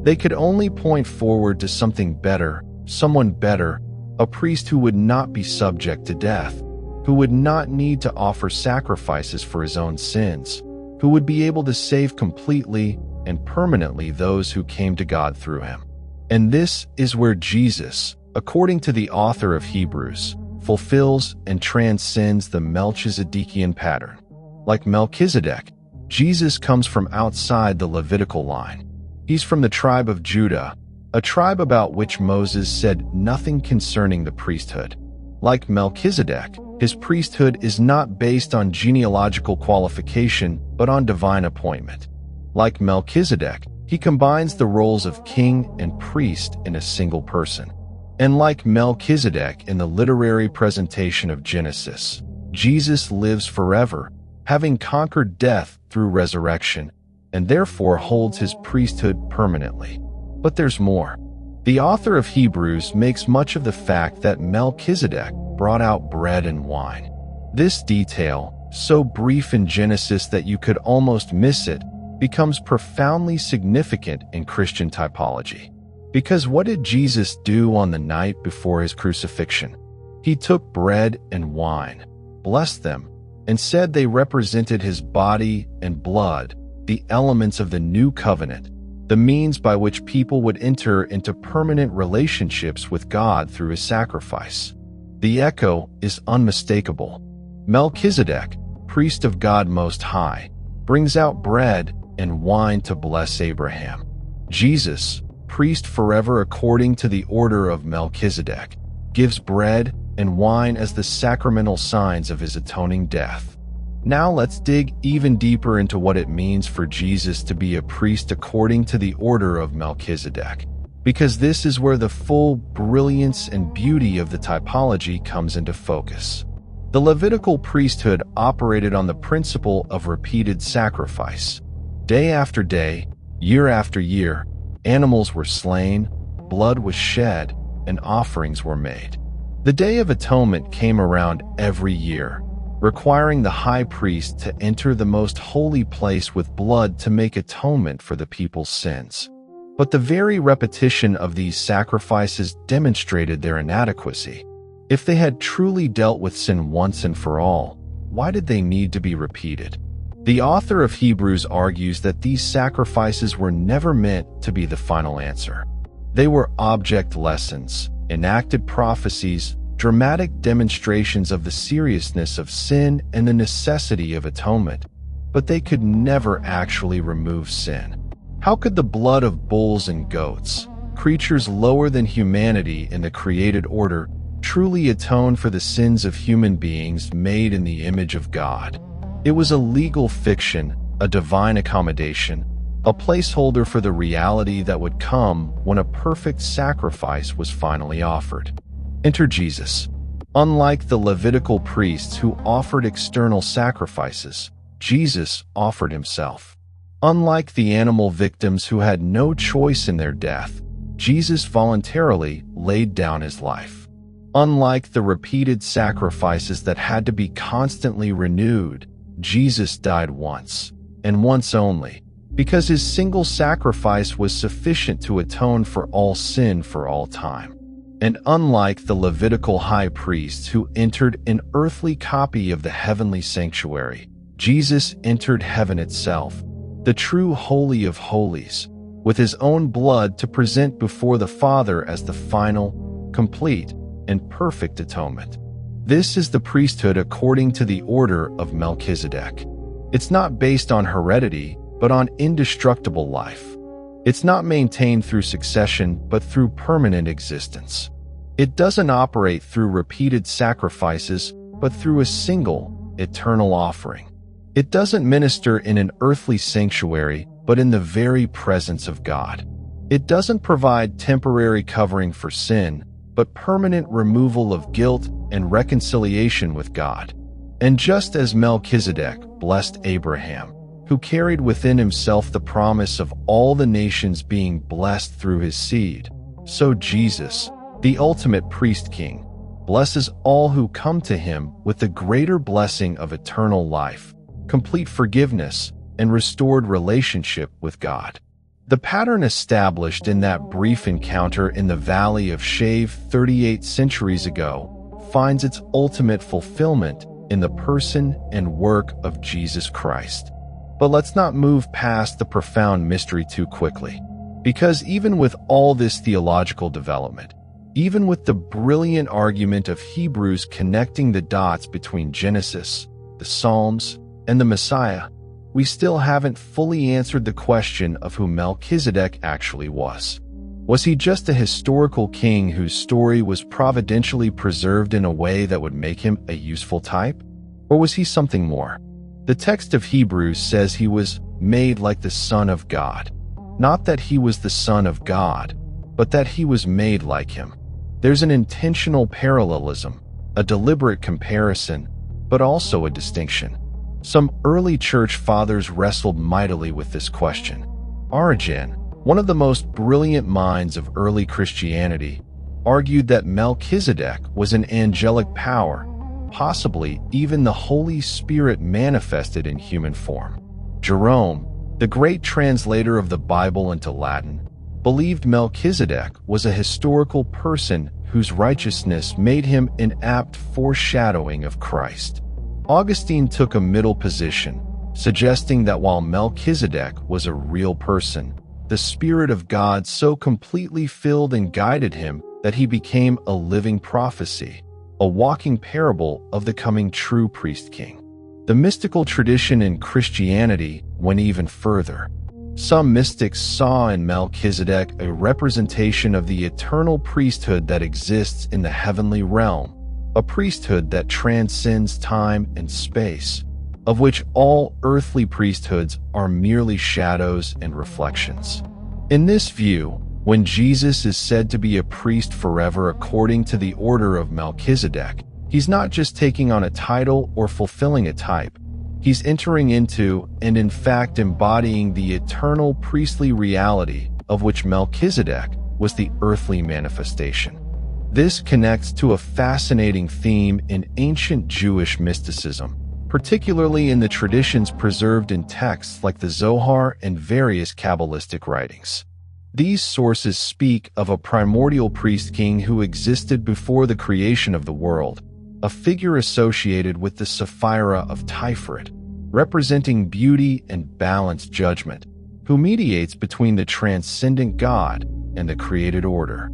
They could only point forward to something better, someone better, a priest who would not be subject to death, who would not need to offer sacrifices for his own sins, who would be able to save completely and permanently those who came to God through him. And this is where Jesus, according to the author of Hebrews, fulfills and transcends the Melchizedekian pattern. Like Melchizedek, Jesus comes from outside the Levitical line. He's from the tribe of Judah, a tribe about which Moses said nothing concerning the priesthood. Like Melchizedek, his priesthood is not based on genealogical qualification, but on divine appointment. Like Melchizedek, he combines the roles of king and priest in a single person. And like Melchizedek in the literary presentation of Genesis, Jesus lives forever, having conquered death through resurrection, and therefore holds his priesthood permanently. But there's more. The author of Hebrews makes much of the fact that Melchizedek brought out bread and wine. This detail, so brief in Genesis that you could almost miss it, becomes profoundly significant in Christian typology. Because what did Jesus do on the night before his crucifixion? He took bread and wine, blessed them, and said they represented his body and blood, the elements of the new covenant, the means by which people would enter into permanent relationships with God through his sacrifice. The echo is unmistakable. Melchizedek, priest of God Most High, brings out bread and wine to bless Abraham. Jesus, priest forever according to the order of Melchizedek, gives bread and wine as the sacramental signs of his atoning death. Now let's dig even deeper into what it means for Jesus to be a priest according to the order of Melchizedek, because this is where the full brilliance and beauty of the typology comes into focus. The Levitical priesthood operated on the principle of repeated sacrifice. Day after day, year after year, animals were slain, blood was shed, and offerings were made. The Day of Atonement came around every year, requiring the high priest to enter the most holy place with blood to make atonement for the people's sins. But the very repetition of these sacrifices demonstrated their inadequacy. If they had truly dealt with sin once and for all, why did they need to be repeated? The author of Hebrews argues that these sacrifices were never meant to be the final answer. They were object lessons, enacted prophecies, dramatic demonstrations of the seriousness of sin and the necessity of atonement, but they could never actually remove sin. How could the blood of bulls and goats, creatures lower than humanity in the created order, truly atone for the sins of human beings made in the image of God? It was a legal fiction, a divine accommodation, a placeholder for the reality that would come when a perfect sacrifice was finally offered. Enter Jesus. Unlike the Levitical priests who offered external sacrifices, Jesus offered himself. Unlike the animal victims who had no choice in their death, Jesus voluntarily laid down his life. Unlike the repeated sacrifices that had to be constantly renewed, Jesus died once, and once only, because his single sacrifice was sufficient to atone for all sin for all time. And unlike the Levitical high priests who entered an earthly copy of the heavenly sanctuary, Jesus entered heaven itself, the true Holy of Holies, with his own blood to present before the Father as the final, complete, and perfect atonement. This is the priesthood according to the order of Melchizedek. It's not based on heredity, but on indestructible life. It's not maintained through succession, but through permanent existence. It doesn't operate through repeated sacrifices, but through a single, eternal offering. It doesn't minister in an earthly sanctuary, but in the very presence of God. It doesn't provide temporary covering for sin, but permanent removal of guilt and reconciliation with God. And just as Melchizedek blessed Abraham, who carried within himself the promise of all the nations being blessed through his seed, so Jesus, the ultimate priest-king, blesses all who come to him with the greater blessing of eternal life, complete forgiveness, and restored relationship with God. The pattern established in that brief encounter in the Valley of Shave 38 centuries ago finds its ultimate fulfillment in the person and work of Jesus Christ. But let's not move past the profound mystery too quickly, because even with all this theological development, even with the brilliant argument of Hebrews connecting the dots between Genesis, the Psalms, and the Messiah, we still haven't fully answered the question of who Melchizedek actually was. Was he just a historical king whose story was providentially preserved in a way that would make him a useful type? Or was he something more? The text of Hebrews says he was made like the Son of God. Not that he was the Son of God, but that he was made like him. There's an intentional parallelism, a deliberate comparison, but also a distinction. Some early church fathers wrestled mightily with this question. Origen, one of the most brilliant minds of early Christianity, argued that Melchizedek was an angelic power, possibly even the Holy Spirit manifested in human form. Jerome, the great translator of the Bible into Latin, believed Melchizedek was a historical person whose righteousness made him an apt foreshadowing of Christ. Augustine took a middle position, suggesting that while Melchizedek was a real person, the Spirit of God so completely filled and guided him that he became a living prophecy, a walking parable of the coming true priest-king. The mystical tradition in Christianity went even further. Some mystics saw in Melchizedek a representation of the eternal priesthood that exists in the heavenly realm, a priesthood that transcends time and space, of which all earthly priesthoods are merely shadows and reflections. In this view, when Jesus is said to be a priest forever according to the order of Melchizedek, he's not just taking on a title or fulfilling a type. He's entering into and in fact embodying the eternal priestly reality of which Melchizedek was the earthly manifestation. This connects to a fascinating theme in ancient Jewish mysticism, particularly in the traditions preserved in texts like the Zohar and various Kabbalistic writings. These sources speak of a primordial priest-king who existed before the creation of the world, a figure associated with the Sephirah of Tiferet, representing beauty and balanced judgment, who mediates between the transcendent God and the created order.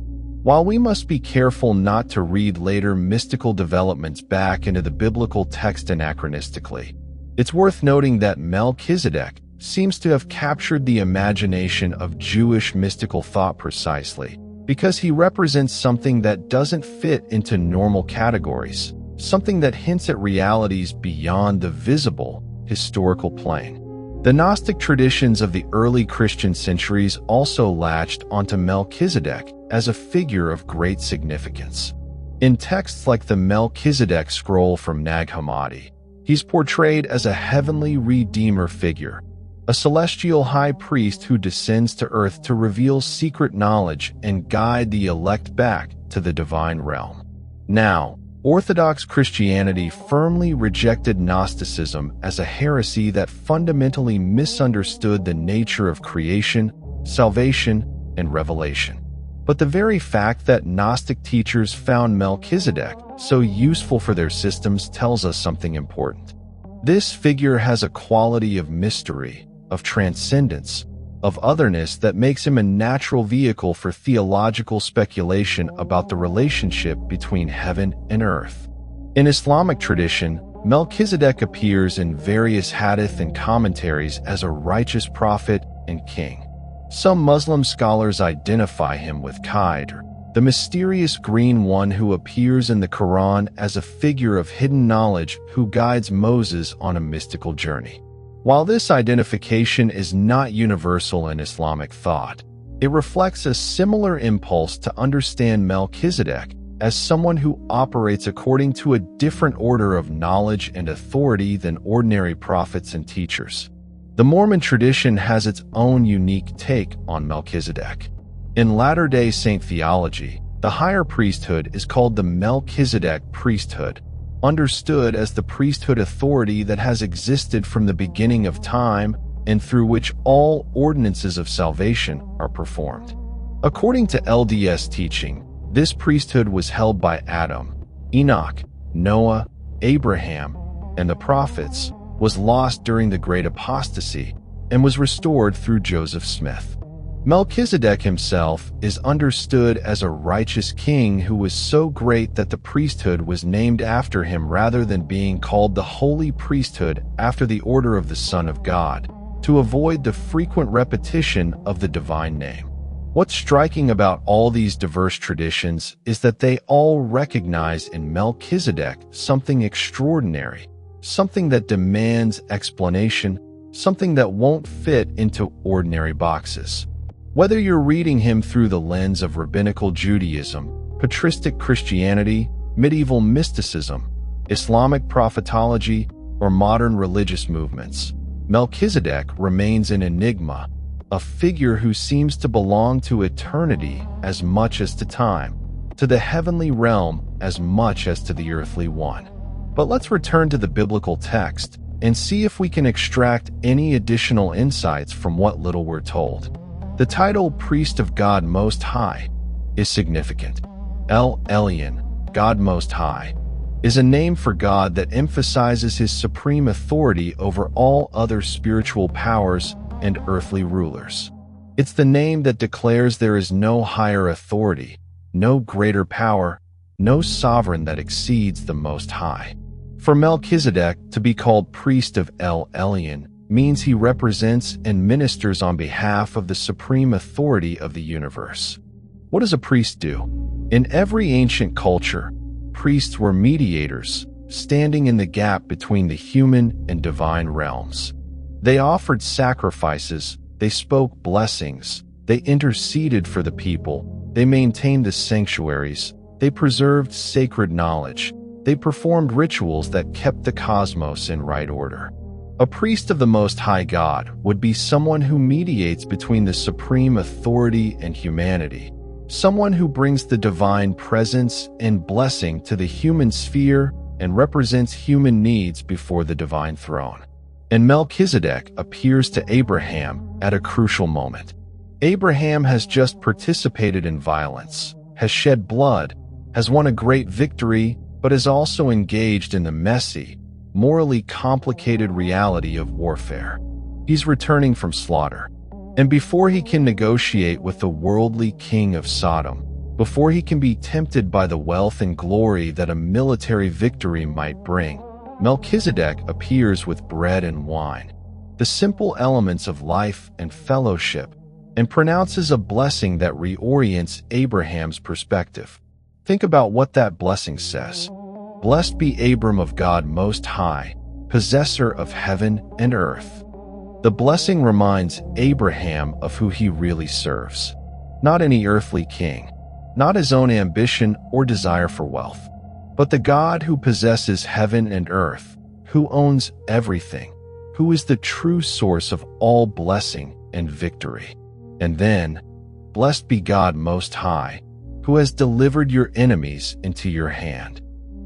While we must be careful not to read later mystical developments back into the biblical text anachronistically, it's worth noting that Melchizedek seems to have captured the imagination of Jewish mystical thought precisely because he represents something that doesn't fit into normal categories, something that hints at realities beyond the visible historical plane. The Gnostic traditions of the early Christian centuries also latched onto Melchizedek as a figure of great significance. In texts like the Melchizedek scroll from Nag Hammadi, he's portrayed as a heavenly redeemer figure, a celestial high priest who descends to earth to reveal secret knowledge and guide the elect back to the divine realm. Now, Orthodox Christianity firmly rejected Gnosticism as a heresy that fundamentally misunderstood the nature of creation, salvation, and revelation. But the very fact that Gnostic teachers found Melchizedek so useful for their systems tells us something important. This figure has a quality of mystery, of transcendence, of otherness that makes him a natural vehicle for theological speculation about the relationship between heaven and earth. In Islamic tradition, Melchizedek appears in various hadith and commentaries as a righteous prophet and king. Some Muslim scholars identify him with Khidr, the mysterious green one who appears in the Quran as a figure of hidden knowledge who guides Moses on a mystical journey. While this identification is not universal in Islamic thought, it reflects a similar impulse to understand Melchizedek as someone who operates according to a different order of knowledge and authority than ordinary prophets and teachers. The Mormon tradition has its own unique take on Melchizedek. In Latter-day Saint theology, the higher priesthood is called the Melchizedek priesthood, understood as the priesthood authority that has existed from the beginning of time and through which all ordinances of salvation are performed. According to LDS teaching, this priesthood was held by Adam, Enoch, Noah, Abraham, and the prophets, was lost during the Great Apostasy, and was restored through Joseph Smith. Melchizedek himself is understood as a righteous king who was so great that the priesthood was named after him rather than being called the Holy Priesthood after the order of the Son of God, to avoid the frequent repetition of the divine name. What's striking about all these diverse traditions is that they all recognize in Melchizedek something extraordinary, something that demands explanation, something that won't fit into ordinary boxes. Whether you're reading him through the lens of rabbinical Judaism, patristic Christianity, medieval mysticism, Islamic prophetology, or modern religious movements, Melchizedek remains an enigma, a figure who seems to belong to eternity as much as to time, to the heavenly realm as much as to the earthly one. But let's return to the biblical text and see if we can extract any additional insights from what little we're told. The title Priest of God Most High is significant. El Elyon, God Most High, is a name for God that emphasizes his supreme authority over all other spiritual powers and earthly rulers. It's the name that declares there is no higher authority, no greater power, no sovereign that exceeds the Most High. For Melchizedek to be called Priest of El Elyon means he represents and ministers on behalf of the supreme authority of the universe. What does a priest do? In every ancient culture, priests were mediators, standing in the gap between the human and divine realms. They offered sacrifices, they spoke blessings, they interceded for the people, they maintained the sanctuaries, they preserved sacred knowledge, they performed rituals that kept the cosmos in right order. A priest of the Most High God would be someone who mediates between the supreme authority and humanity, someone who brings the divine presence and blessing to the human sphere and represents human needs before the divine throne. And Melchizedek appears to Abraham at a crucial moment. Abraham has just participated in violence, has shed blood, has won a great victory, but is also engaged in the messy, morally complicated reality of warfare. He's returning from slaughter, and before he can negotiate with the worldly king of Sodom, before he can be tempted by the wealth and glory that a military victory might bring. Melchizedek appears with bread and wine, the simple elements of life and fellowship, and pronounces a blessing that reorients Abraham's perspective. Think about what that blessing says. Blessed be Abram of God Most High, possessor of heaven and earth. The blessing reminds Abraham of who he really serves. Not any earthly king, not his own ambition or desire for wealth, but the God who possesses heaven and earth, who owns everything, who is the true source of all blessing and victory. And then, blessed be God Most High, who has delivered your enemies into your hand.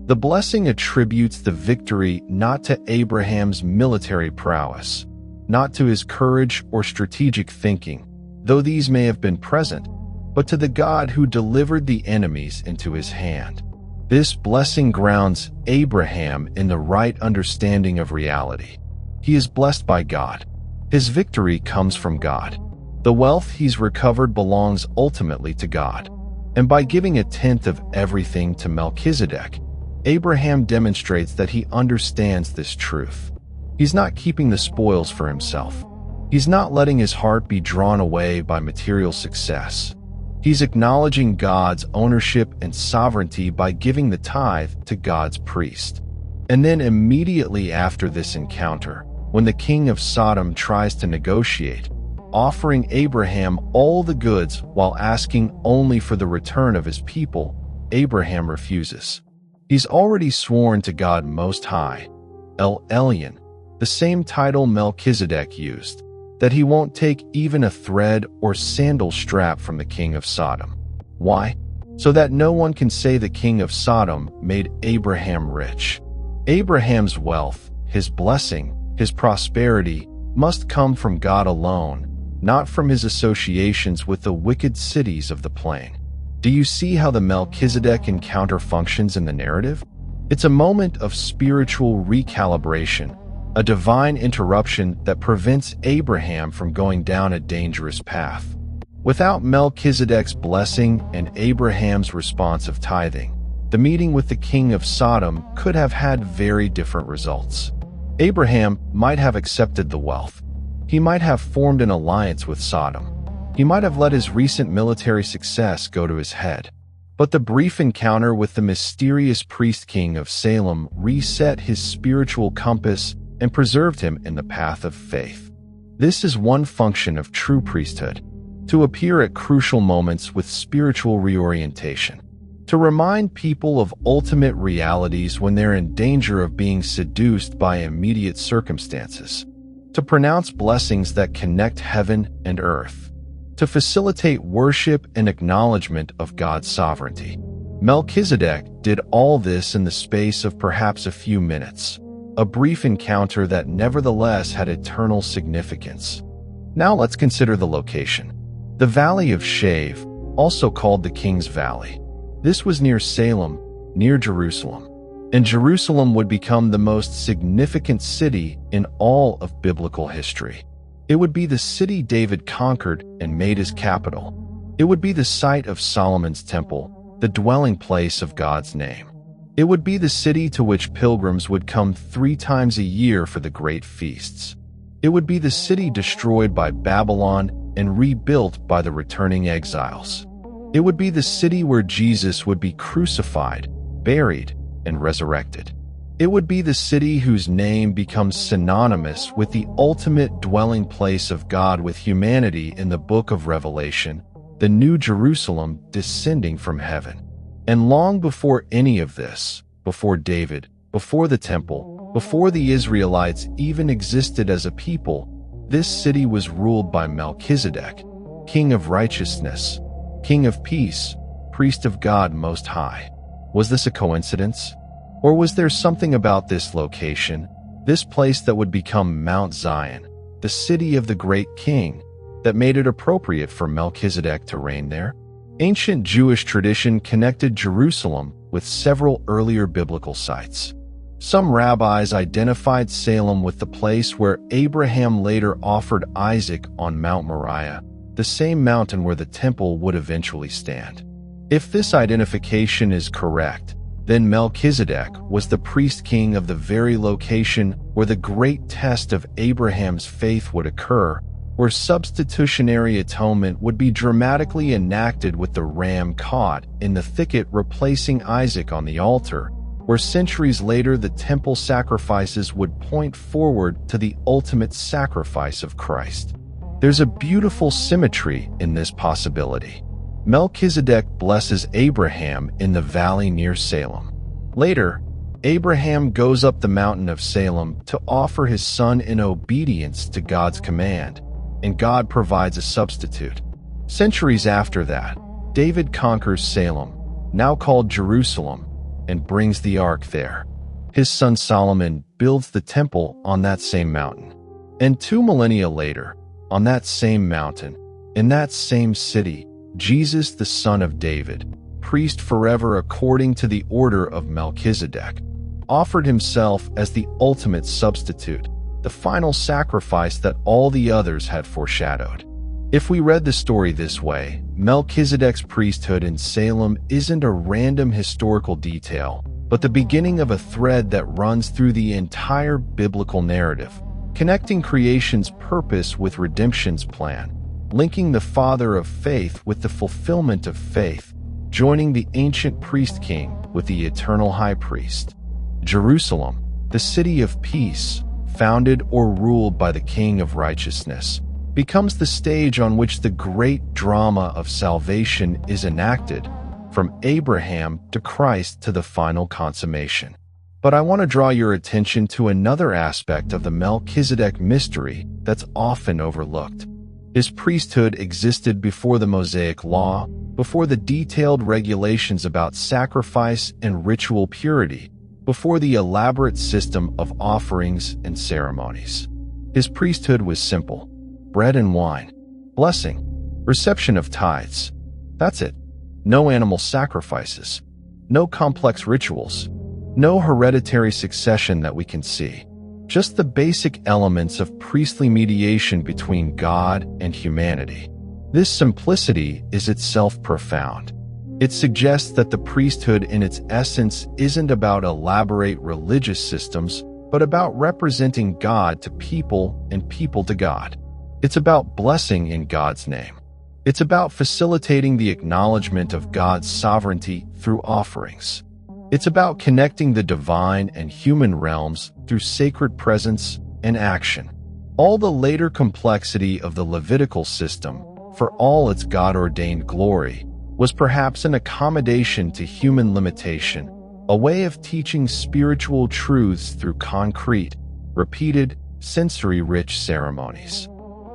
The blessing attributes the victory not to Abraham's military prowess, not to his courage or strategic thinking, though these may have been present, but to the God who delivered the enemies into his hand. This blessing grounds Abraham in the right understanding of reality. He is blessed by God. His victory comes from God. The wealth he's recovered belongs ultimately to God. And by giving a tenth of everything to Melchizedek, Abraham demonstrates that he understands this truth. He's not keeping the spoils for himself. He's not letting his heart be drawn away by material success. He's acknowledging God's ownership and sovereignty by giving the tithe to God's priest. And then immediately after this encounter, when the king of Sodom tries to negotiate, offering Abraham all the goods while asking only for the return of his people, Abraham refuses. He's already sworn to God Most High, El Elyon, the same title Melchizedek used, that he won't take even a thread or sandal strap from the king of Sodom. Why? So that no one can say the king of Sodom made Abraham rich. Abraham's wealth, his blessing, his prosperity must come from God alone, not from his associations with the wicked cities of the plain. Do you see how the Melchizedek encounter functions in the narrative? It's a moment of spiritual recalibration, a divine interruption that prevents Abraham from going down a dangerous path. Without Melchizedek's blessing and Abraham's response of tithing, the meeting with the king of Sodom could have had very different results. Abraham might have accepted the wealth. He might have formed an alliance with Sodom. He might have let his recent military success go to his head. But the brief encounter with the mysterious priest king of Salem reset his spiritual compass and preserved him in the path of faith. This is one function of true priesthood, to appear at crucial moments with spiritual reorientation, to remind people of ultimate realities when they're in danger of being seduced by immediate circumstances, to pronounce blessings that connect heaven and earth, to facilitate worship and acknowledgement of God's sovereignty. Melchizedek did all this in the space of perhaps a few minutes, a brief encounter that nevertheless had eternal significance. Now let's consider the location. The Valley of Shave, also called the King's Valley. This was near Salem, near Jerusalem. And Jerusalem would become the most significant city in all of biblical history. It would be the city David conquered and made his capital. It would be the site of Solomon's temple, the dwelling place of God's name. It would be the city to which pilgrims would come 3 times a year for the great feasts. It would be the city destroyed by Babylon and rebuilt by the returning exiles. It would be the city where Jesus would be crucified, buried, and resurrected. It would be the city whose name becomes synonymous with the ultimate dwelling place of God with humanity in the book of Revelation, the New Jerusalem descending from heaven. And long before any of this, before David, before the temple, before the Israelites even existed as a people, this city was ruled by Melchizedek, King of righteousness, King of peace, priest of God Most High. Was this a coincidence? Or was there something about this location, this place that would become Mount Zion, the city of the great king, that made it appropriate for Melchizedek to reign there? Ancient Jewish tradition connected Jerusalem with several earlier biblical sites. Some rabbis identified Salem with the place where Abraham later offered Isaac on Mount Moriah, the same mountain where the temple would eventually stand. If this identification is correct, then Melchizedek was the priest-king of the very location where the great test of Abraham's faith would occur, where substitutionary atonement would be dramatically enacted with the ram caught in the thicket replacing Isaac on the altar, where centuries later the temple sacrifices would point forward to the ultimate sacrifice of Christ. There's a beautiful symmetry in this possibility. Melchizedek blesses Abraham in the valley near Salem. Later, Abraham goes up the mountain of Salem to offer his son in obedience to God's command, and God provides a substitute. Centuries after that, David conquers Salem, now called Jerusalem, and brings the ark there. His son Solomon builds the temple on that same mountain. And 2 millennia later, on that same mountain, in that same city, Jesus, the son of David, priest forever according to the order of Melchizedek, offered himself as the ultimate substitute, the final sacrifice that all the others had foreshadowed. If we read the story this way, Melchizedek's priesthood in Salem isn't a random historical detail, but the beginning of a thread that runs through the entire biblical narrative, connecting creation's purpose with redemption's plan, linking the father of faith with the fulfillment of faith, joining the ancient priest-king with the eternal high priest. Jerusalem, the city of peace, founded or ruled by the King of righteousness, becomes the stage on which the great drama of salvation is enacted, from Abraham to Christ to the final consummation. But I want to draw your attention to another aspect of the Melchizedek mystery that's often overlooked. His priesthood existed before the Mosaic Law, before the detailed regulations about sacrifice and ritual purity, before the elaborate system of offerings and ceremonies. His priesthood was simple: bread and wine, blessing, reception of tithes. That's it. No animal sacrifices, no complex rituals, no hereditary succession that we can see. Just the basic elements of priestly mediation between God and humanity. This simplicity is itself profound. It suggests that the priesthood in its essence isn't about elaborate religious systems, but about representing God to people and people to God. It's about blessing in God's name. It's about facilitating the acknowledgement of God's sovereignty through offerings. It's about connecting the divine and human realms through sacred presence and action. All the later complexity of the Levitical system, for all its God-ordained glory, was perhaps an accommodation to human limitation, a way of teaching spiritual truths through concrete, repeated, sensory-rich ceremonies.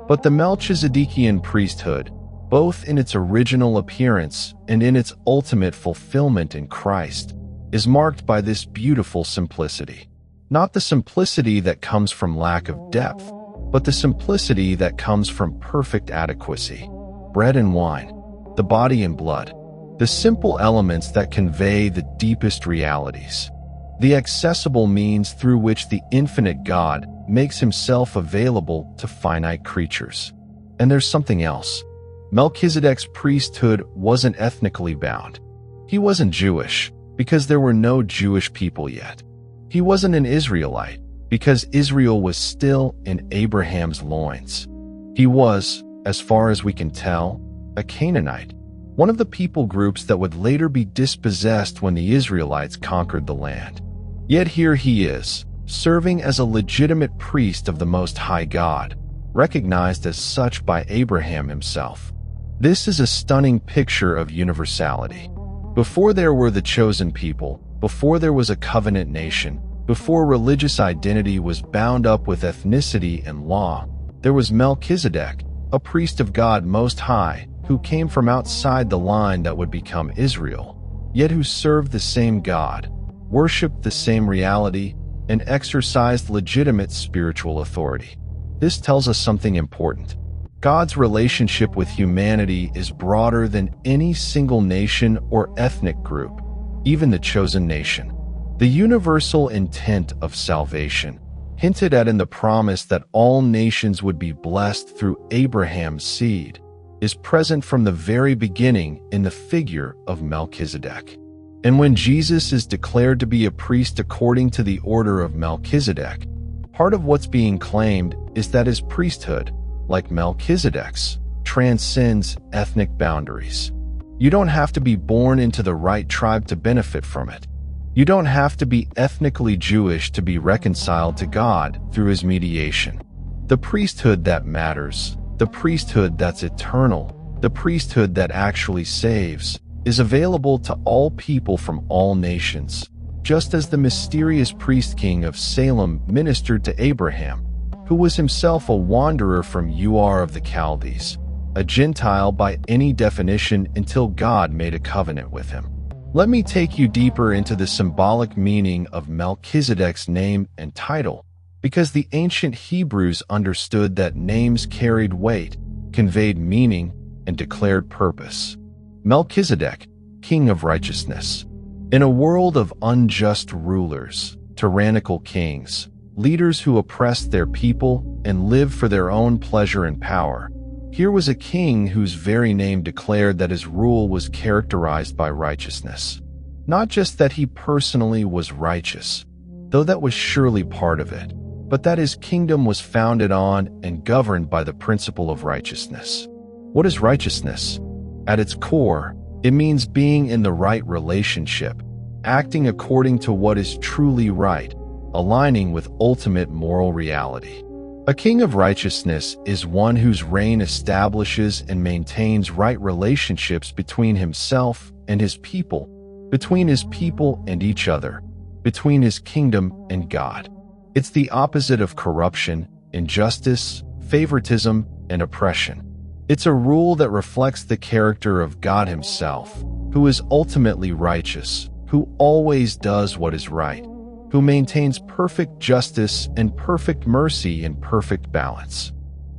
But the Melchizedekian priesthood, both in its original appearance and in its ultimate fulfillment in Christ, is marked by this beautiful simplicity. Not the simplicity that comes from lack of depth, but the simplicity that comes from perfect adequacy. Bread and wine, the body and blood, the simple elements that convey the deepest realities. The accessible means through which the infinite God makes himself available to finite creatures. And there's something else. Melchizedek's priesthood wasn't ethnically bound. He wasn't Jewish, because there were no Jewish people yet. He wasn't an Israelite, because Israel was still in Abraham's loins. He was, as far as we can tell, a Canaanite, one of the people groups that would later be dispossessed when the Israelites conquered the land. Yet here he is, serving as a legitimate priest of the Most High God, recognized as such by Abraham himself. This is a stunning picture of universality. Before there were the chosen people, before there was a covenant nation, before religious identity was bound up with ethnicity and law, there was Melchizedek, a priest of God Most High, who came from outside the line that would become Israel, yet who served the same God, worshipped the same reality, and exercised legitimate spiritual authority. This tells us something important. God's relationship with humanity is broader than any single nation or ethnic group, even the chosen nation. The universal intent of salvation, hinted at in the promise that all nations would be blessed through Abraham's seed, is present from the very beginning in the figure of Melchizedek. And when Jesus is declared to be a priest according to the order of Melchizedek, part of what's being claimed is that his priesthood, like Melchizedek's, transcends ethnic boundaries. You don't have to be born into the right tribe to benefit from it. You don't have to be ethnically Jewish to be reconciled to God through his mediation. The priesthood that matters, the priesthood that's eternal, the priesthood that actually saves, is available to all people from all nations, just as the mysterious priest king of Salem ministered to Abraham, who was himself a wanderer from Ur of the Chaldees, a Gentile by any definition until God made a covenant with him. Let me take you deeper into the symbolic meaning of Melchizedek's name and title, because the ancient Hebrews understood that names carried weight, conveyed meaning, and declared purpose. Melchizedek, king of righteousness. In a world of unjust rulers, tyrannical kings, leaders who oppressed their people and lived for their own pleasure and power, here was a king whose very name declared that his rule was characterized by righteousness. Not just that he personally was righteous, though that was surely part of it, but that his kingdom was founded on and governed by the principle of righteousness. What is righteousness? At its core, it means being in the right relationship, acting according to what is truly right, aligning with ultimate moral reality. A king of righteousness is one whose reign establishes and maintains right relationships between himself and his people, between his people and each other, between his kingdom and God. It's the opposite of corruption, injustice, favoritism, and oppression. It's a rule that reflects the character of God himself, who is ultimately righteous, who always does what is right, who maintains perfect justice and perfect mercy in perfect balance.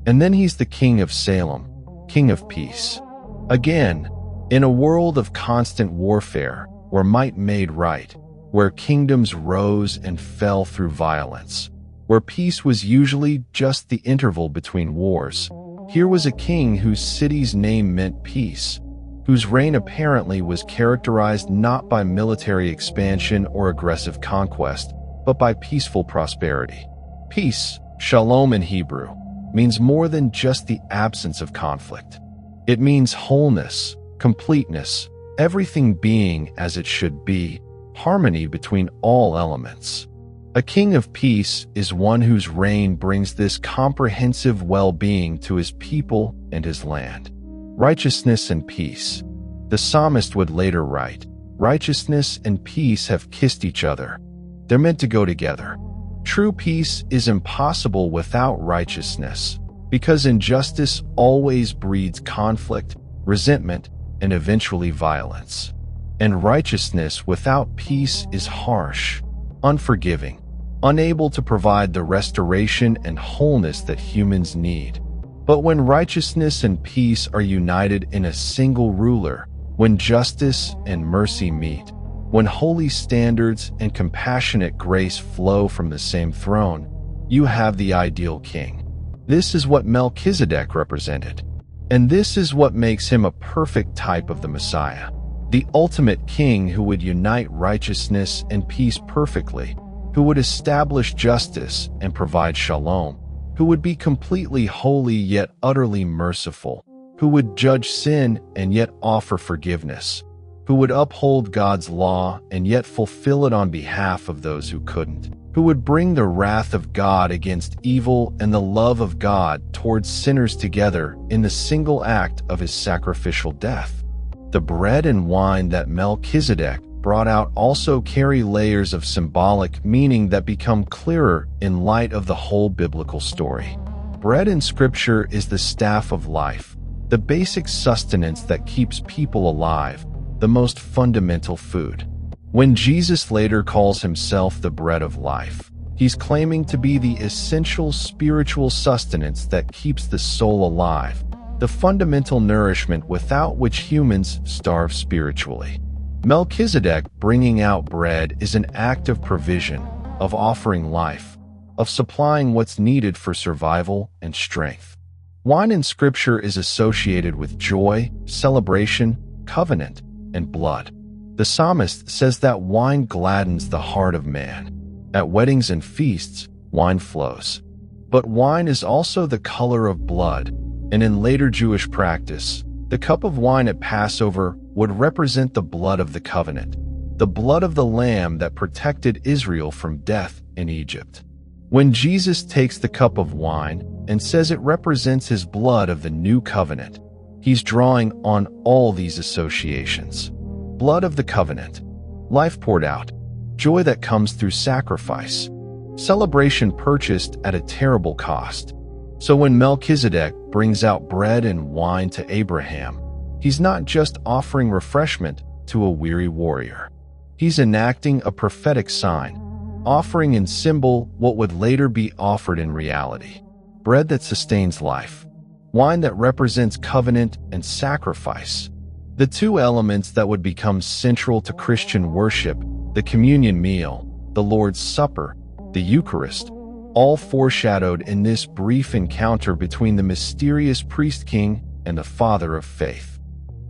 And then he's the king of Salem, king of peace. Again, in a world of constant warfare, where might made right, where kingdoms rose and fell through violence, where peace was usually just the interval between wars, here was a king whose city's name meant peace, whose reign apparently was characterized not by military expansion or aggressive conquest, but by peaceful prosperity. Peace, shalom in Hebrew, means more than just the absence of conflict. It means wholeness, completeness, everything being as it should be, harmony between all elements. A king of peace is one whose reign brings this comprehensive well-being to his people and his land. Righteousness and peace. The psalmist would later write, righteousness and peace have kissed each other. They're meant to go together. True peace is impossible without righteousness, because injustice always breeds conflict, resentment, and eventually violence. And righteousness without peace is harsh, unforgiving, unable to provide the restoration and wholeness that humans need. But when righteousness and peace are united in a single ruler, when justice and mercy meet, when holy standards and compassionate grace flow from the same throne, you have the ideal king. This is what Melchizedek represented. And this is what makes him a perfect type of the Messiah, the ultimate king who would unite righteousness and peace perfectly, who would establish justice and provide shalom, who would be completely holy yet utterly merciful, who would judge sin and yet offer forgiveness, who would uphold God's law and yet fulfill it on behalf of those who couldn't, who would bring the wrath of God against evil and the love of God towards sinners together in the single act of his sacrificial death. The bread and wine that Melchizedek brought out also carry layers of symbolic meaning that become clearer in light of the whole biblical story. Bread in Scripture is the staff of life, the basic sustenance that keeps people alive, the most fundamental food. When Jesus later calls himself the bread of life, he's claiming to be the essential spiritual sustenance that keeps the soul alive, the fundamental nourishment without which humans starve spiritually. Melchizedek bringing out bread is an act of provision, of offering life, of supplying what's needed for survival and strength. Wine in Scripture is associated with joy, celebration, covenant, and blood. The psalmist says that wine gladdens the heart of man. At weddings and feasts, wine flows. But wine is also the color of blood, and in later Jewish practice, the cup of wine at Passover would represent the blood of the covenant, the blood of the lamb that protected Israel from death in Egypt. When Jesus takes the cup of wine and says it represents his blood of the new covenant, he's drawing on all these associations. Blood of the covenant, life poured out, joy that comes through sacrifice, celebration purchased at a terrible cost. So when Melchizedek brings out bread and wine to Abraham, he's not just offering refreshment to a weary warrior. He's enacting a prophetic sign, offering in symbol what would later be offered in reality. Bread that sustains life, wine that represents covenant and sacrifice. The two elements that would become central to Christian worship, the communion meal, the Lord's Supper, the Eucharist, all foreshadowed in this brief encounter between the mysterious priest-king and the father of faith.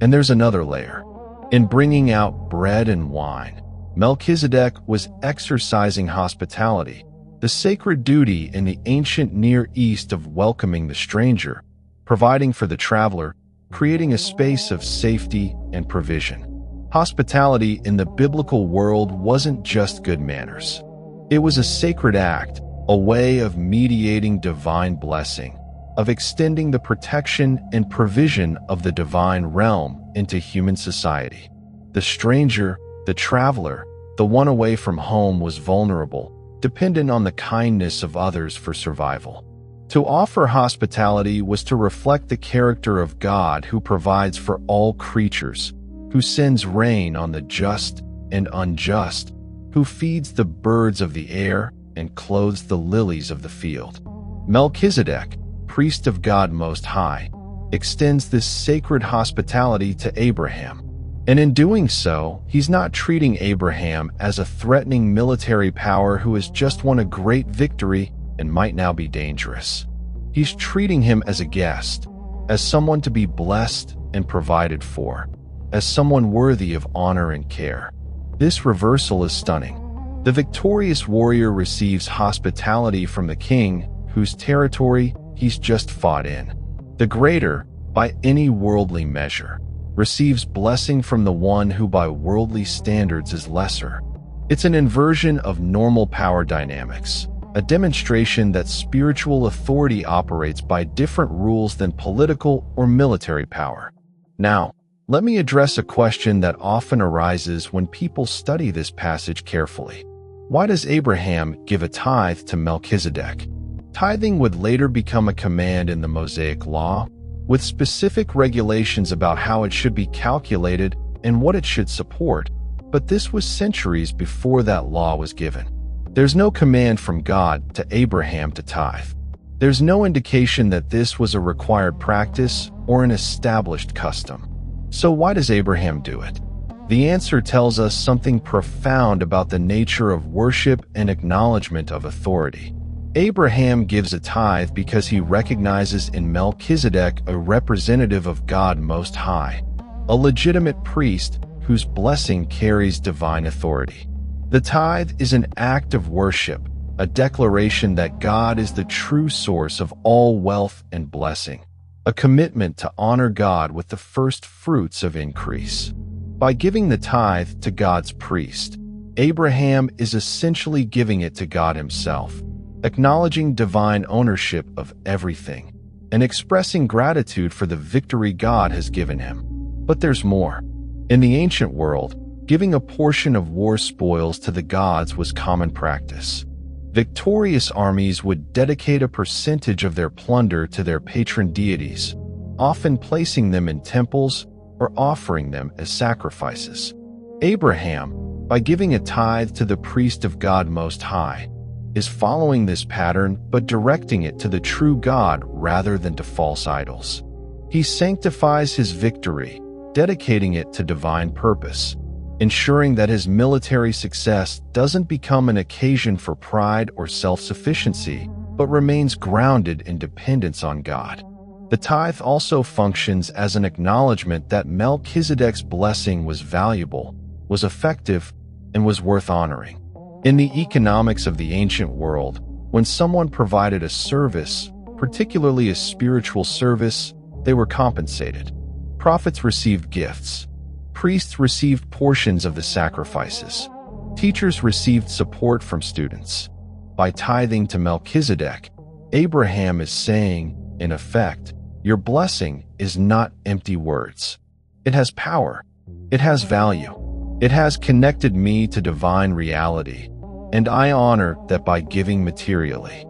And there's another layer. In bringing out bread and wine, Melchizedek was exercising hospitality, the sacred duty in the ancient Near East of welcoming the stranger, providing for the traveler, creating a space of safety and provision. Hospitality in the biblical world wasn't just good manners. It was a sacred act, a way of mediating divine blessing, of extending the protection and provision of the divine realm into human society. The stranger, the traveler, the one away from home was vulnerable, dependent on the kindness of others for survival. To offer hospitality was to reflect the character of God who provides for all creatures, who sends rain on the just and unjust, who feeds the birds of the air and clothes the lilies of the field. Melchizedek, priest of God Most High, extends this sacred hospitality to Abraham. And in doing so, he's not treating Abraham as a threatening military power who has just won a great victory and might now be dangerous. He's treating him as a guest, as someone to be blessed and provided for, as someone worthy of honor and care. This reversal is stunning. The victorious warrior receives hospitality from the king, whose territory he's just fought in. The greater, by any worldly measure, receives blessing from the one who by worldly standards is lesser. It's an inversion of normal power dynamics, a demonstration that spiritual authority operates by different rules than political or military power. Now, let me address a question that often arises when people study this passage carefully. Why does Abraham give a tithe to Melchizedek? Tithing would later become a command in the Mosaic Law, with specific regulations about how it should be calculated and what it should support, but this was centuries before that law was given. There's no command from God to Abraham to tithe. There's no indication that this was a required practice or an established custom. So why does Abraham do it? The answer tells us something profound about the nature of worship and acknowledgement of authority. Abraham gives a tithe because he recognizes in Melchizedek a representative of God Most High, a legitimate priest whose blessing carries divine authority. The tithe is an act of worship, a declaration that God is the true source of all wealth and blessing, a commitment to honor God with the first fruits of increase. By giving the tithe to God's priest, Abraham is essentially giving it to God himself, acknowledging divine ownership of everything, and expressing gratitude for the victory God has given him. But there's more. In the ancient world, giving a portion of war spoils to the gods was common practice. Victorious armies would dedicate a percentage of their plunder to their patron deities, often placing them in temples or offering them as sacrifices. Abraham, by giving a tithe to the priest of God Most High, is following this pattern but directing it to the true God rather than to false idols. He sanctifies his victory, dedicating it to divine purpose, ensuring that his military success doesn't become an occasion for pride or self-sufficiency, but remains grounded in dependence on God. The tithe also functions as an acknowledgement that Melchizedek's blessing was valuable, was effective, and was worth honoring. In the economics of the ancient world, when someone provided a service, particularly a spiritual service, they were compensated. Prophets received gifts. Priests received portions of the sacrifices. Teachers received support from students. By tithing to Melchizedek, Abraham is saying, in effect, your blessing is not empty words. It has power. It has value. It has connected me to divine reality, and I honor that by giving materially.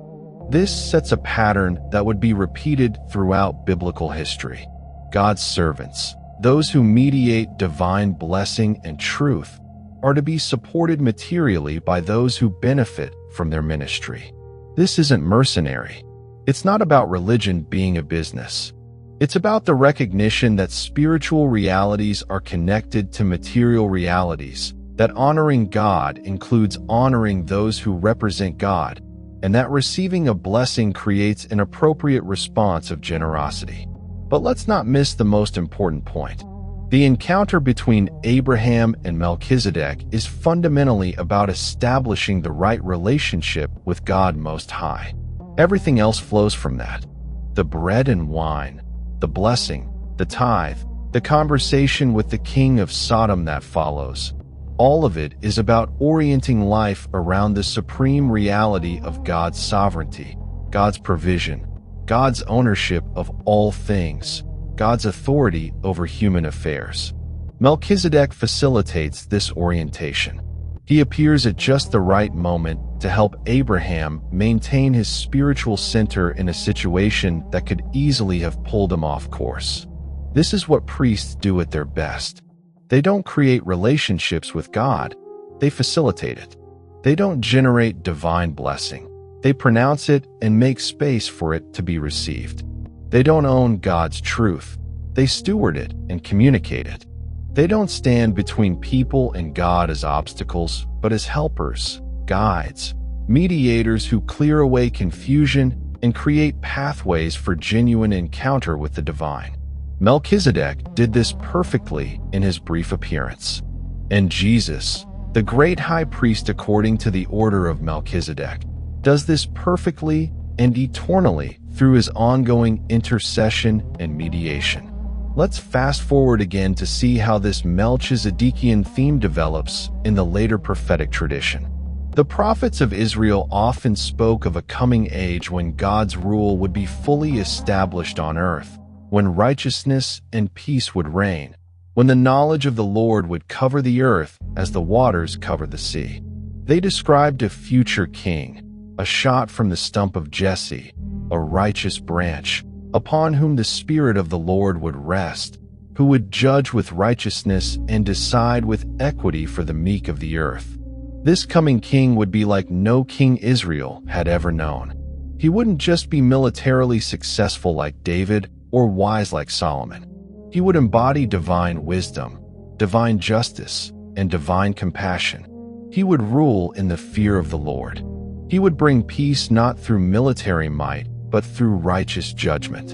This sets a pattern that would be repeated throughout biblical history. God's servants, those who mediate divine blessing and truth, are to be supported materially by those who benefit from their ministry. This isn't mercenary. It's not about religion being a business. It's about the recognition that spiritual realities are connected to material realities, that honoring God includes honoring those who represent God, and that receiving a blessing creates an appropriate response of generosity. But let's not miss the most important point. The encounter between Abraham and Melchizedek is fundamentally about establishing the right relationship with God Most High. Everything else flows from that. The bread and wine, the blessing, the tithe, the conversation with the king of Sodom that follows. All of it is about orienting life around the supreme reality of God's sovereignty, God's provision, God's ownership of all things, God's authority over human affairs. Melchizedek facilitates this orientation. He appears at just the right moment to help Abraham maintain his spiritual center in a situation that could easily have pulled him off course. This is what priests do at their best. They don't create relationships with God, they facilitate it. They don't generate divine blessing. They pronounce it and make space for it to be received. They don't own God's truth. They steward it and communicate it. They don't stand between people and God as obstacles, but as helpers, guides, mediators who clear away confusion and create pathways for genuine encounter with the divine. Melchizedek did this perfectly in his brief appearance. And Jesus, the great high priest according to the order of Melchizedek, does this perfectly and eternally through his ongoing intercession and mediation. Let's fast forward again to see how this Melchizedekian theme develops in the later prophetic tradition. The prophets of Israel often spoke of a coming age when God's rule would be fully established on earth, when righteousness and peace would reign, when the knowledge of the Lord would cover the earth as the waters cover the sea. They described a future king, a shot from the stump of Jesse, a righteous branch, upon whom the Spirit of the Lord would rest, who would judge with righteousness and decide with equity for the meek of the earth. This coming king would be like no king Israel had ever known. He wouldn't just be militarily successful like David or wise like Solomon. He would embody divine wisdom, divine justice, and divine compassion. He would rule in the fear of the Lord. He would bring peace not through military might, but through righteous judgment.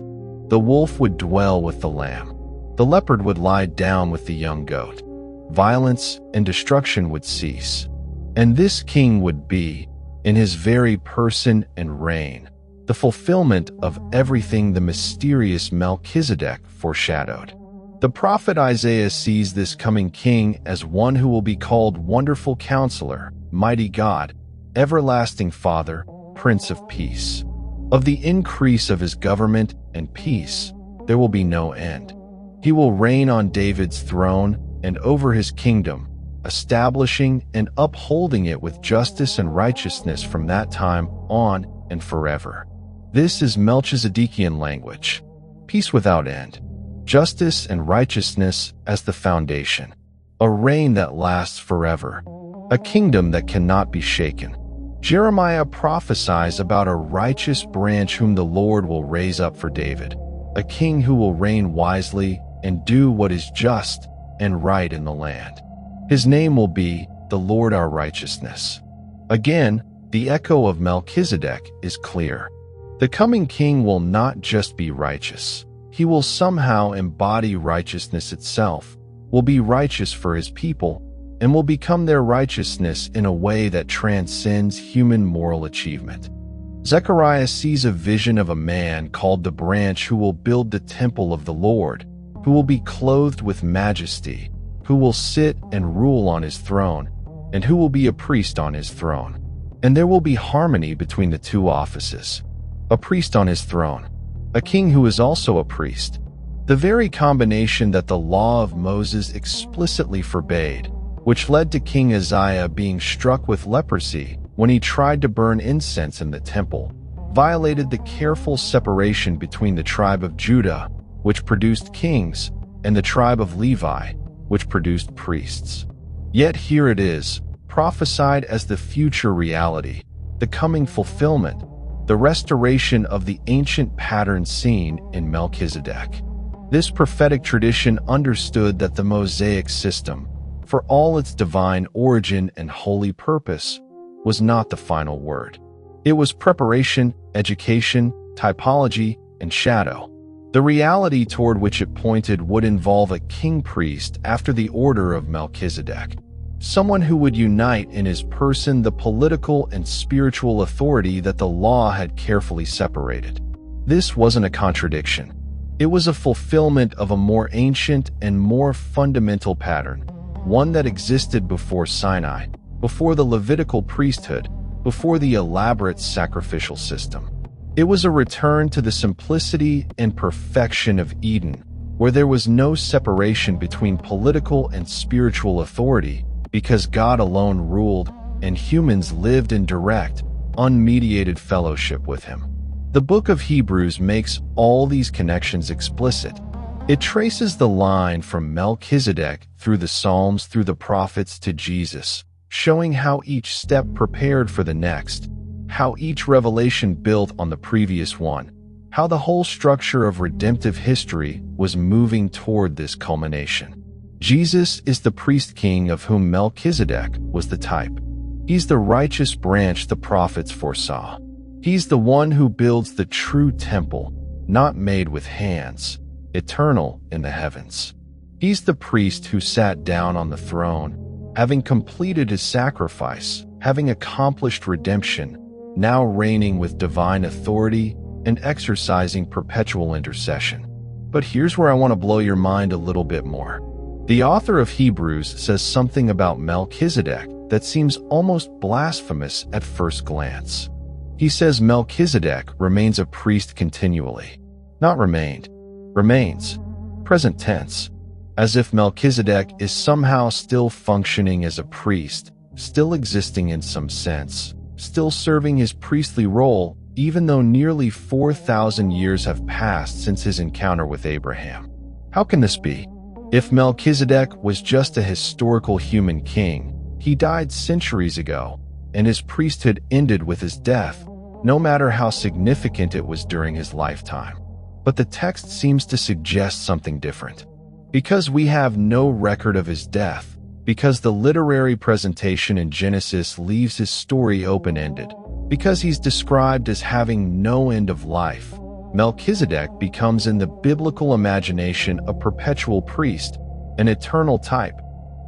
The wolf would dwell with the lamb. The leopard would lie down with the young goat. Violence and destruction would cease. And this king would be, in his very person and reign, the fulfillment of everything the mysterious Melchizedek foreshadowed. The prophet Isaiah sees this coming king as one who will be called Wonderful Counselor, Mighty God, Everlasting Father, Prince of Peace. Of the increase of his government and peace, there will be no end. He will reign on David's throne and over his kingdom, establishing and upholding it with justice and righteousness from that time on and forever. This is Melchizedekian language. Peace without end. Justice and righteousness as the foundation. A reign that lasts forever. A kingdom that cannot be shaken. Jeremiah prophesies about a righteous branch whom the Lord will raise up for David, a king who will reign wisely and do what is just and right in the land. His name will be the Lord our righteousness. Again, the echo of Melchizedek is clear. The coming king will not just be righteous. He will somehow embody righteousness itself, will be righteous for his people, and will become their righteousness in a way that transcends human moral achievement. Zechariah sees a vision of a man called the branch who will build the temple of the Lord, who will be clothed with majesty, who will sit and rule on his throne, and who will be a priest on his throne. And there will be harmony between the two offices. A priest on his throne, a king who is also a priest. The very combination that the law of Moses explicitly forbade, which led to King Uzziah being struck with leprosy when he tried to burn incense in the temple, violated the careful separation between the tribe of Judah, which produced kings, and the tribe of Levi, which produced priests. Yet here it is, prophesied as the future reality, the coming fulfillment, the restoration of the ancient pattern seen in Melchizedek. This prophetic tradition understood that the Mosaic system, for all its divine origin and holy purpose, was not the final word. It was preparation, education, typology, and shadow. The reality toward which it pointed would involve a king-priest after the order of Melchizedek, someone who would unite in his person the political and spiritual authority that the law had carefully separated. This wasn't a contradiction. It was a fulfillment of a more ancient and more fundamental pattern, one that existed before Sinai, before the Levitical priesthood, before the elaborate sacrificial system. It was a return to the simplicity and perfection of Eden, where there was no separation between political and spiritual authority, because God alone ruled and humans lived in direct, unmediated fellowship with him. The book of Hebrews makes all these connections explicit. It traces the line from Melchizedek through the Psalms, through the prophets to Jesus, showing how each step prepared for the next, how each revelation built on the previous one, how the whole structure of redemptive history was moving toward this culmination. Jesus is the priest king of whom Melchizedek was the type. He's the righteous branch the prophets foresaw. He's the one who builds the true temple, not made with hands, eternal in the heavens. He's the priest who sat down on the throne, having completed his sacrifice, having accomplished redemption, now reigning with divine authority and exercising perpetual intercession. But here's where I want to blow your mind a little bit more. The author of Hebrews says something about Melchizedek that seems almost blasphemous at first glance. He says Melchizedek remains a priest continually. Not remained. Remains. Present tense. As if Melchizedek is somehow still functioning as a priest, still existing in some sense, still serving his priestly role, even though nearly 4,000 years have passed since his encounter with Abraham. How can this be? If Melchizedek was just a historical human king, he died centuries ago, and his priesthood ended with his death, no matter how significant it was during his lifetime. But the text seems to suggest something different. Because we have no record of his death, because the literary presentation in Genesis leaves his story open-ended, because he's described as having no end of life, Melchizedek becomes in the biblical imagination a perpetual priest, an eternal type,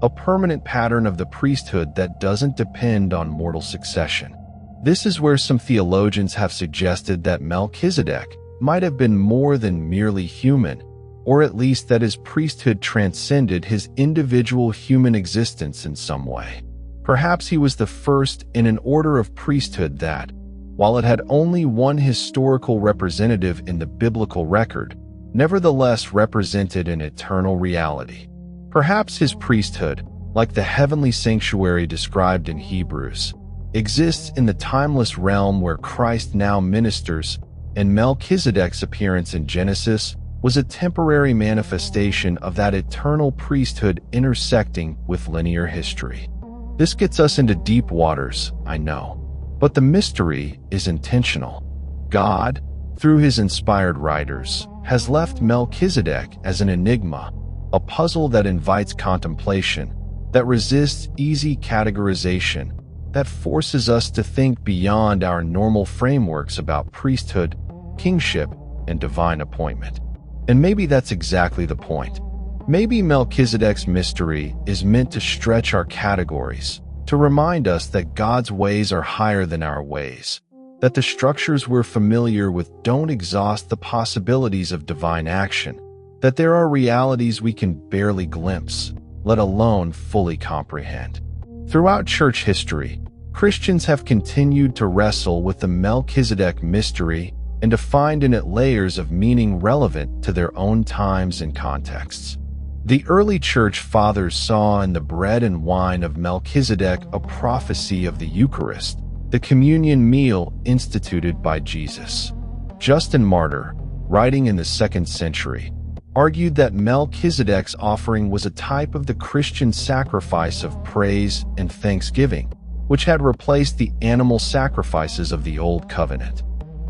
a permanent pattern of the priesthood that doesn't depend on mortal succession. This is where some theologians have suggested that Melchizedek might have been more than merely human, or at least that his priesthood transcended his individual human existence in some way. Perhaps he was the first in an order of priesthood that, while it had only one historical representative in the biblical record, nevertheless represented an eternal reality. Perhaps his priesthood, like the heavenly sanctuary described in Hebrews, exists in the timeless realm where Christ now ministers, and Melchizedek's appearance in Genesis was a temporary manifestation of that eternal priesthood intersecting with linear history. This gets us into deep waters, I know, but the mystery is intentional. God, through his inspired writers, has left Melchizedek as an enigma, a puzzle that invites contemplation, that resists easy categorization, that forces us to think beyond our normal frameworks about priesthood, kingship, and divine appointment. And maybe that's exactly the point. Maybe Melchizedek's mystery is meant to stretch our categories, to remind us that God's ways are higher than our ways, that the structures we're familiar with don't exhaust the possibilities of divine action, that there are realities we can barely glimpse, let alone fully comprehend. Throughout church history, Christians have continued to wrestle with the Melchizedek mystery and to find in it layers of meaning relevant to their own times and contexts. The early church fathers saw in the bread and wine of Melchizedek a prophecy of the Eucharist, the communion meal instituted by Jesus. Justin Martyr, writing in the 2nd century, argued that Melchizedek's offering was a type of the Christian sacrifice of praise and thanksgiving, which had replaced the animal sacrifices of the Old Covenant.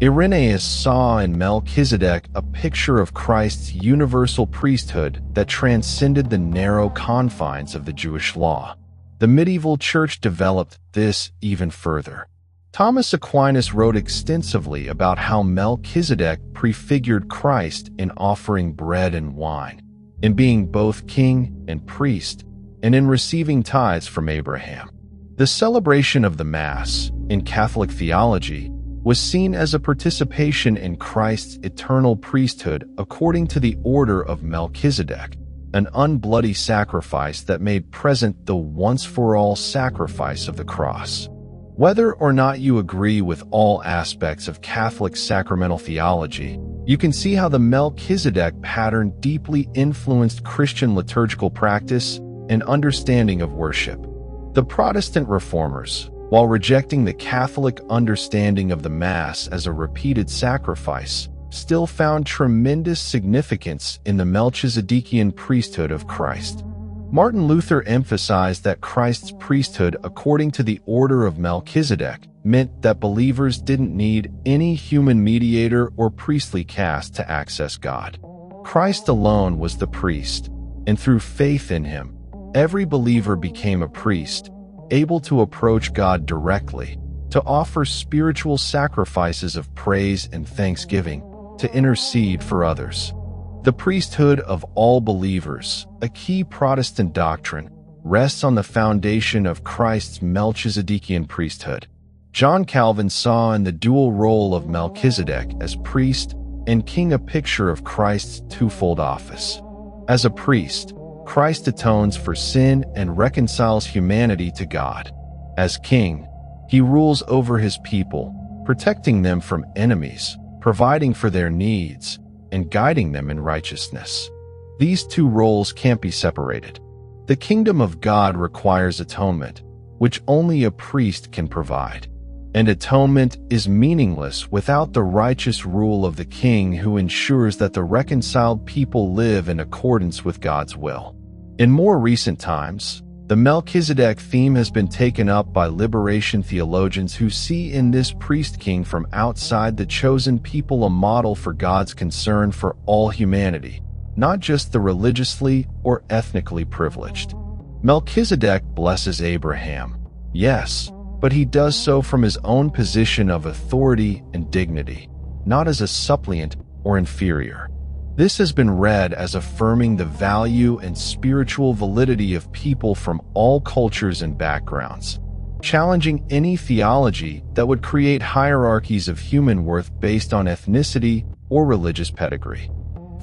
Irenaeus saw in Melchizedek a picture of Christ's universal priesthood that transcended the narrow confines of the Jewish law. The medieval church developed this even further. Thomas Aquinas wrote extensively about how Melchizedek prefigured Christ in offering bread and wine, in being both king and priest, and in receiving tithes from Abraham. The celebration of the Mass, in Catholic theology, was seen as a participation in Christ's eternal priesthood according to the order of Melchizedek, an unbloody sacrifice that made present the once-for-all sacrifice of the cross. Whether or not you agree with all aspects of Catholic sacramental theology, you can see how the Melchizedek pattern deeply influenced Christian liturgical practice and understanding of worship. The Protestant reformers, while rejecting the Catholic understanding of the Mass as a repeated sacrifice, still found tremendous significance in the Melchizedekian priesthood of Christ. Martin Luther emphasized that Christ's priesthood according to the order of Melchizedek meant that believers didn't need any human mediator or priestly caste to access God. Christ alone was the priest, and through faith in him, every believer became a priest, able to approach God directly, to offer spiritual sacrifices of praise and thanksgiving, to intercede for others. The priesthood of all believers, a key Protestant doctrine, rests on the foundation of Christ's Melchizedekian priesthood. John Calvin saw in the dual role of Melchizedek as priest and king a picture of Christ's twofold office. As a priest, Christ atones for sin and reconciles humanity to God. As king, he rules over his people, protecting them from enemies, providing for their needs, and guiding them in righteousness. These two roles can't be separated. The kingdom of God requires atonement, which only a priest can provide. And atonement is meaningless without the righteous rule of the king who ensures that the reconciled people live in accordance with God's will. In more recent times, the Melchizedek theme has been taken up by liberation theologians who see in this priest-king from outside the chosen people a model for God's concern for all humanity, not just the religiously or ethnically privileged. Melchizedek blesses Abraham, yes, but he does so from his own position of authority and dignity, not as a suppliant or inferior. This has been read as affirming the value and spiritual validity of people from all cultures and backgrounds, challenging any theology that would create hierarchies of human worth based on ethnicity or religious pedigree.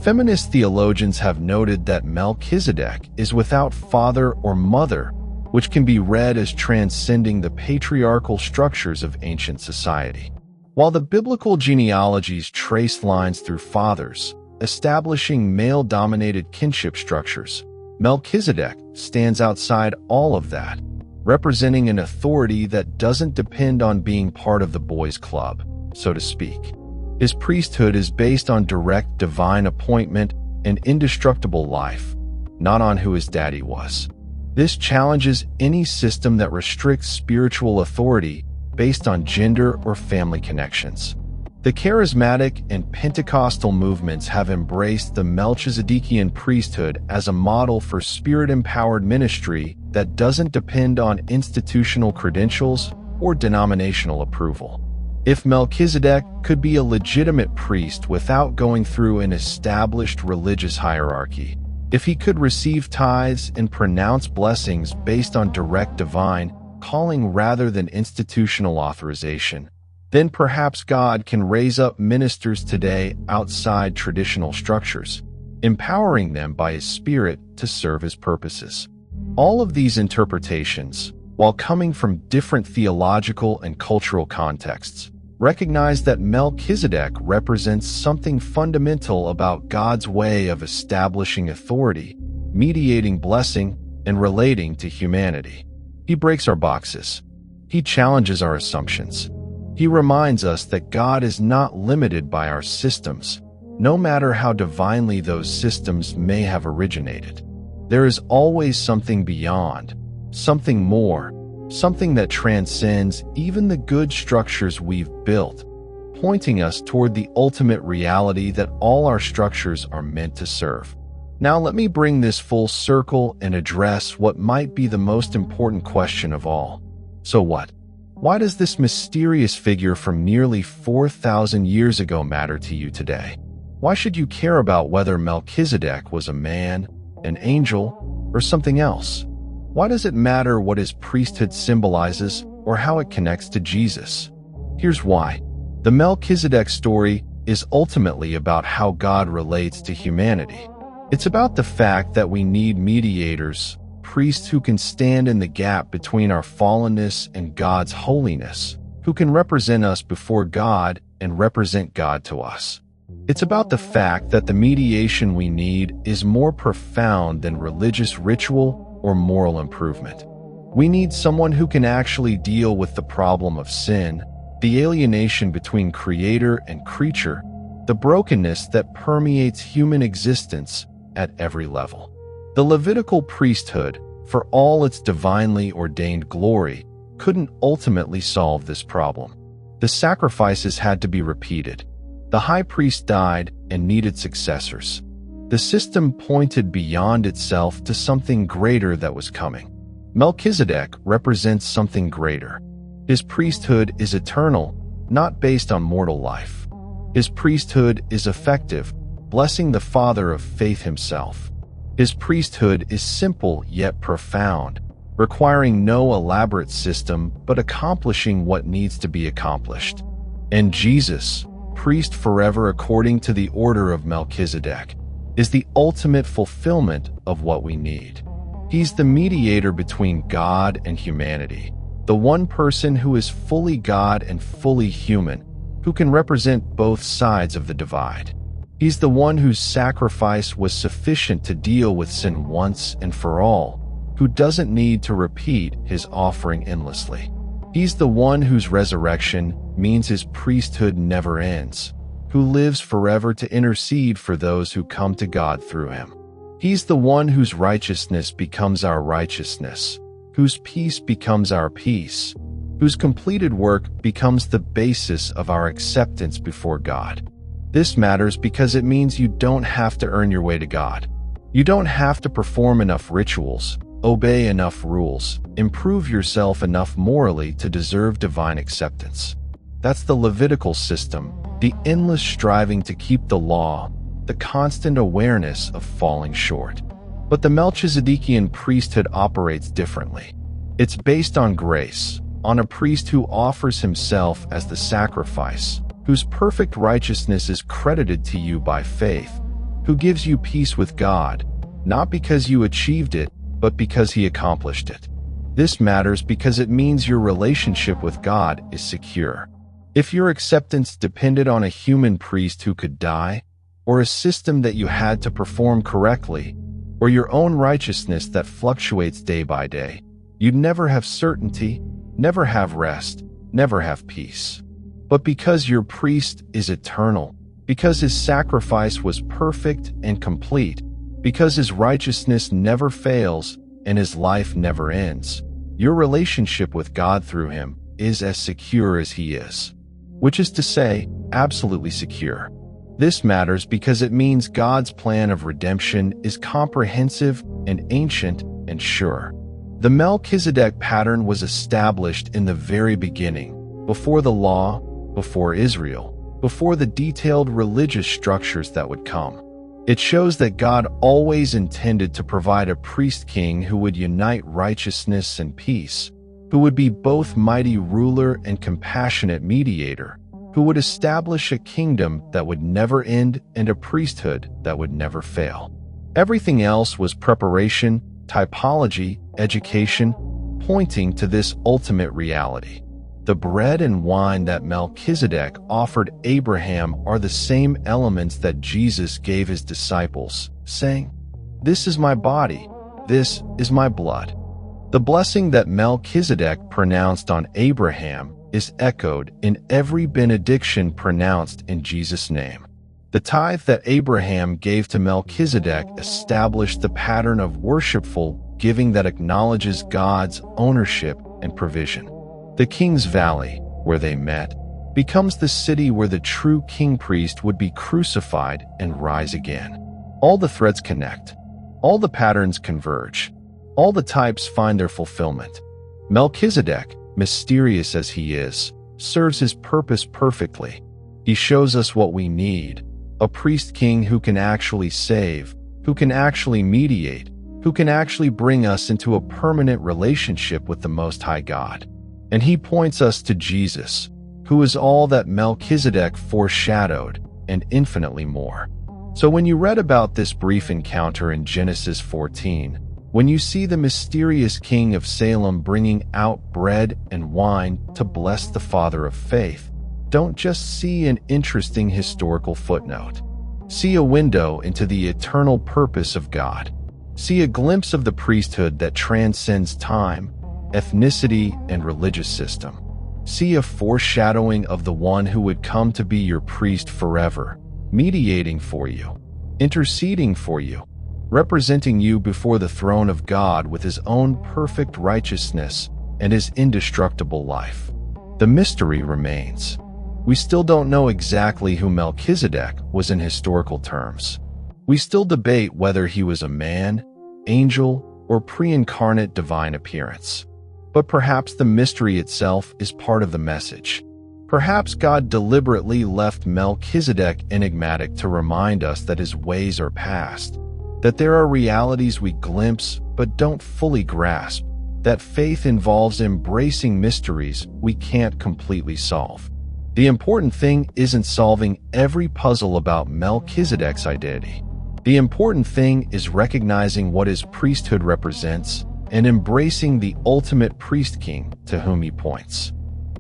Feminist theologians have noted that Melchizedek is without father or mother, which can be read as transcending the patriarchal structures of ancient society. While the biblical genealogies trace lines through fathers, establishing male-dominated kinship structures, Melchizedek stands outside all of that, representing an authority that doesn't depend on being part of the boys' club, so to speak. His priesthood is based on direct divine appointment and indestructible life, not on who his daddy was. This challenges any system that restricts spiritual authority based on gender or family connections. The charismatic and Pentecostal movements have embraced the Melchizedekian priesthood as a model for spirit-empowered ministry that doesn't depend on institutional credentials or denominational approval. If Melchizedek could be a legitimate priest without going through an established religious hierarchy, if he could receive tithes and pronounce blessings based on direct divine calling rather than institutional authorization, then perhaps God can raise up ministers today outside traditional structures, empowering them by His Spirit to serve His purposes. All of these interpretations, while coming from different theological and cultural contexts, recognize that Melchizedek represents something fundamental about God's way of establishing authority, mediating blessing, and relating to humanity. He breaks our boxes. He challenges our assumptions. He reminds us that God is not limited by our systems, no matter how divinely those systems may have originated. There is always something beyond, something more, something that transcends even the good structures we've built, pointing us toward the ultimate reality that all our structures are meant to serve. Now let me bring this full circle and address what might be the most important question of all. So what? Why does this mysterious figure from nearly 4,000 years ago matter to you today? Why should you care about whether Melchizedek was a man, an angel, or something else? Why does it matter what his priesthood symbolizes or how it connects to Jesus? Here's why. The Melchizedek story is ultimately about how God relates to humanity. It's about the fact that we need mediators, priests who can stand in the gap between our fallenness and God's holiness, who can represent us before God and represent God to us. It's about the fact that the mediation we need is more profound than religious ritual or moral improvement. We need someone who can actually deal with the problem of sin, the alienation between creator and creature, the brokenness that permeates human existence at every level. The Levitical priesthood, for all its divinely ordained glory, couldn't ultimately solve this problem. The sacrifices had to be repeated. The high priest died and needed successors. The system pointed beyond itself to something greater that was coming. Melchizedek represents something greater. His priesthood is eternal, not based on mortal life. His priesthood is effective, blessing the Father of faith himself. His priesthood is simple yet profound, requiring no elaborate system but accomplishing what needs to be accomplished. And Jesus, priest forever according to the order of Melchizedek, is the ultimate fulfillment of what we need. He's the mediator between God and humanity, the one person who is fully God and fully human, who can represent both sides of the divide. He's the one whose sacrifice was sufficient to deal with sin once and for all, who doesn't need to repeat his offering endlessly. He's the one whose resurrection means his priesthood never ends, who lives forever to intercede for those who come to God through him. He's the one whose righteousness becomes our righteousness, whose peace becomes our peace, whose completed work becomes the basis of our acceptance before God. This matters because it means you don't have to earn your way to God. You don't have to perform enough rituals, obey enough rules, improve yourself enough morally to deserve divine acceptance. That's the Levitical system, the endless striving to keep the law, the constant awareness of falling short. But the Melchizedekian priesthood operates differently. It's based on grace, on a priest who offers himself as the sacrifice, whose perfect righteousness is credited to you by faith, who gives you peace with God, not because you achieved it, but because he accomplished it. This matters because it means your relationship with God is secure. If your acceptance depended on a human priest who could die, or a system that you had to perform correctly, or your own righteousness that fluctuates day by day, you'd never have certainty, never have rest, never have peace. But because your priest is eternal, because his sacrifice was perfect and complete, because his righteousness never fails and his life never ends, your relationship with God through him is as secure as he is. Which is to say, absolutely secure. This matters because it means God's plan of redemption is comprehensive and ancient and sure. The Melchizedek pattern was established in the very beginning, before the law, before Israel, before the detailed religious structures that would come. It shows that God always intended to provide a priest-king who would unite righteousness and peace, who would be both mighty ruler and compassionate mediator, who would establish a kingdom that would never end and a priesthood that would never fail. Everything else was preparation, typology, education, pointing to this ultimate reality. The bread and wine that Melchizedek offered Abraham are the same elements that Jesus gave his disciples, saying, "This is my body, this is my blood." The blessing that Melchizedek pronounced on Abraham is echoed in every benediction pronounced in Jesus' name. The tithe that Abraham gave to Melchizedek established the pattern of worshipful giving that acknowledges God's ownership and provision. The King's Valley, where they met, becomes the city where the true king-priest would be crucified and rise again. All the threads connect. All the patterns converge. All the types find their fulfillment. Melchizedek, mysterious as he is, serves his purpose perfectly. He shows us what we need: a priest-king who can actually save, who can actually mediate, who can actually bring us into a permanent relationship with the Most High God. And he points us to Jesus, who is all that Melchizedek foreshadowed and infinitely more. So when you read about this brief encounter in Genesis 14, when you see the mysterious king of Salem bringing out bread and wine to bless the father of faith, don't just see an interesting historical footnote. See a window into the eternal purpose of God. See a glimpse of the priesthood that transcends time, ethnicity, and religious system. See a foreshadowing of the one who would come to be your priest forever, mediating for you, interceding for you, representing you before the throne of God with his own perfect righteousness and his indestructible life. The mystery remains. We still don't know exactly who Melchizedek was in historical terms. We still debate whether he was a man, angel, or pre-incarnate divine appearance. But perhaps the mystery itself is part of the message. Perhaps God deliberately left Melchizedek enigmatic to remind us that his ways are past, that there are realities we glimpse but don't fully grasp, that faith involves embracing mysteries we can't completely solve. The important thing isn't solving every puzzle about Melchizedek's identity. The important thing is recognizing what his priesthood represents and embracing the ultimate priest-king to whom he points.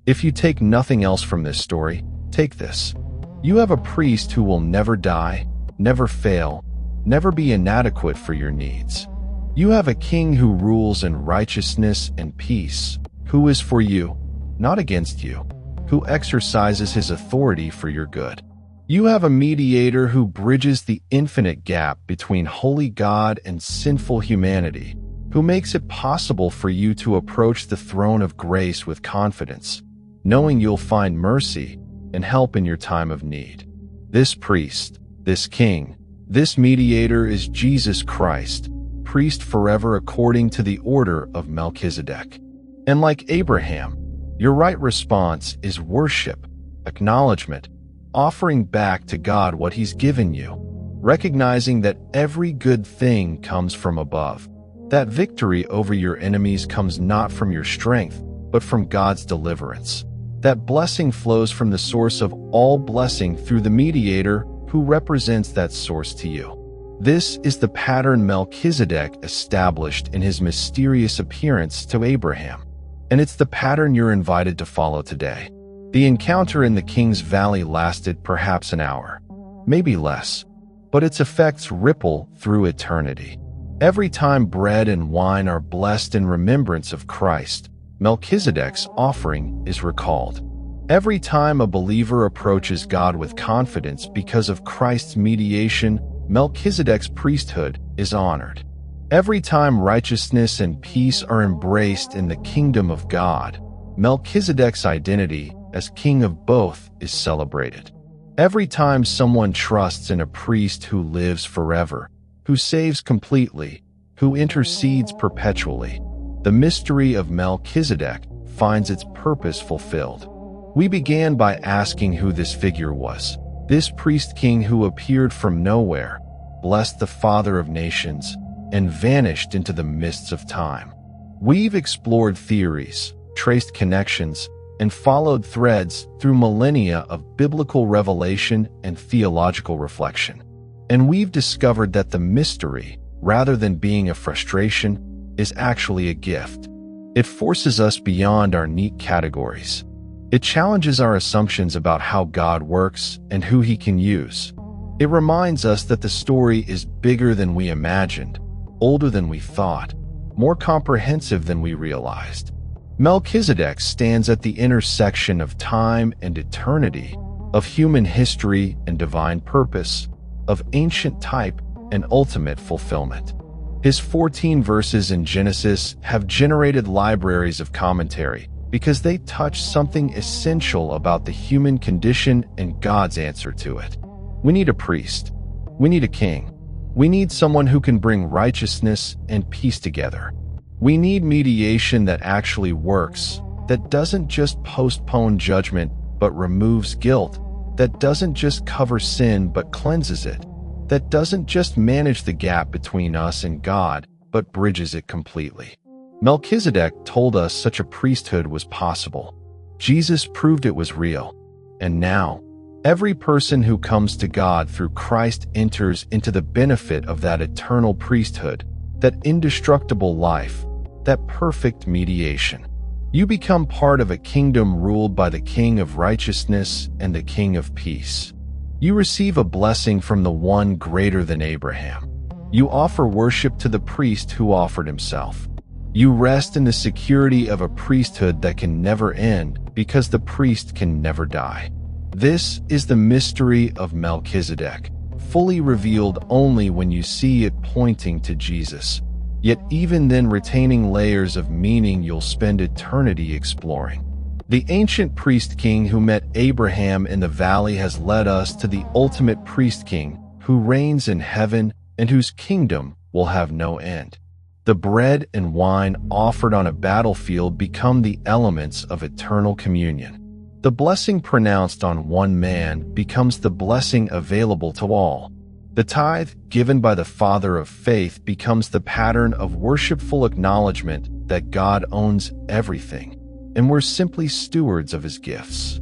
If you take nothing else from this story, take this. You have a priest who will never die, never fail, never be inadequate for your needs. You have a king who rules in righteousness and peace, who is for you, not against you, who exercises his authority for your good. You have a mediator who bridges the infinite gap between holy God and sinful humanity, who makes it possible for you to approach the throne of grace with confidence, knowing you'll find mercy and help in your time of need. This priest, this king, this mediator is Jesus Christ, priest forever according to the order of Melchizedek. And like Abraham, your right response is worship, acknowledgement, offering back to God what he's given you, recognizing that every good thing comes from above. That victory over your enemies comes not from your strength, but from God's deliverance. That blessing flows from the source of all blessing through the mediator who represents that source to you. This is the pattern Melchizedek established in his mysterious appearance to Abraham. And it's the pattern you're invited to follow today. The encounter in the King's Valley lasted perhaps an hour, maybe less, but its effects ripple through eternity. Every time bread and wine are blessed in remembrance of Christ, Melchizedek's offering is recalled. Every time a believer approaches God with confidence because of Christ's mediation, Melchizedek's priesthood is honored. Every time righteousness and peace are embraced in the kingdom of God, Melchizedek's identity as king of both is celebrated. Every time someone trusts in a priest who lives forever, who saves completely, who intercedes perpetually, the mystery of Melchizedek finds its purpose fulfilled. We began by asking who this figure was. This priest king who appeared from nowhere, blessed the Father of nations, and vanished into the mists of time. We've explored theories, traced connections, and followed threads through millennia of biblical revelation and theological reflection. And we've discovered that the mystery, rather than being a frustration, is actually a gift. It forces us beyond our neat categories. It challenges our assumptions about how God works and who He can use. It reminds us that the story is bigger than we imagined, older than we thought, more comprehensive than we realized. Melchizedek stands at the intersection of time and eternity, of human history and divine purpose, of ancient type and ultimate fulfillment. His 14 verses in Genesis have generated libraries of commentary because they touch something essential about the human condition and God's answer to it. We need a priest. We need a king. We need someone who can bring righteousness and peace together. We need mediation that actually works, that doesn't just postpone judgment but removes guilt, that doesn't just cover sin but cleanses it, that doesn't just manage the gap between us and God but bridges it completely. Melchizedek told us such a priesthood was possible. Jesus proved it was real. And now, every person who comes to God through Christ enters into the benefit of that eternal priesthood, that indestructible life, that perfect mediation. You become part of a kingdom ruled by the King of righteousness and the King of peace. You receive a blessing from the one greater than Abraham. You offer worship to the priest who offered himself. You rest in the security of a priesthood that can never end because the priest can never die. This is the mystery of Melchizedek, fully revealed only when you see it pointing to Jesus. Yet even then retaining layers of meaning you'll spend eternity exploring. The ancient priest king who met Abraham in the valley has led us to the ultimate priest king who reigns in heaven and whose kingdom will have no end. The bread and wine offered on a battlefield become the elements of eternal communion. The blessing pronounced on one man becomes the blessing available to all. The tithe given by the Father of faith becomes the pattern of worshipful acknowledgement that God owns everything, and we're simply stewards of His gifts.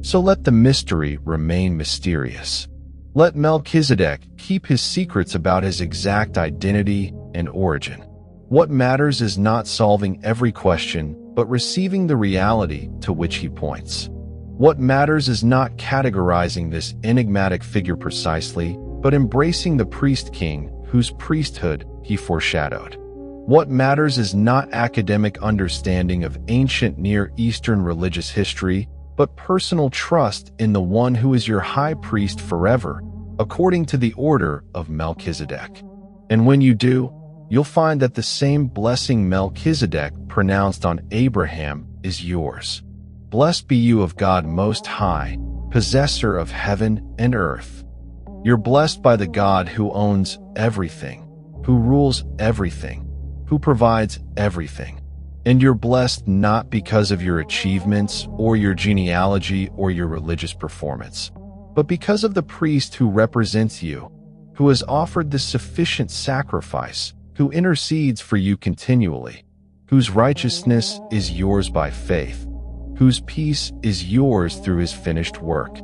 So let the mystery remain mysterious. Let Melchizedek keep his secrets about his exact identity and origin. What matters is not solving every question, but receiving the reality to which he points. What matters is not categorizing this enigmatic figure precisely, but embracing the priest-king whose priesthood he foreshadowed. What matters is not academic understanding of ancient Near Eastern religious history, but personal trust in the one who is your high priest forever, according to the order of Melchizedek. And when you do, you'll find that the same blessing Melchizedek pronounced on Abraham is yours. Blessed be you of God Most High, possessor of heaven and earth. You're blessed by the God who owns everything, who rules everything, who provides everything. And you're blessed not because of your achievements or your genealogy or your religious performance, but because of the priest who represents you, who has offered the sufficient sacrifice, who intercedes for you continually, whose righteousness is yours by faith, whose peace is yours through His finished work.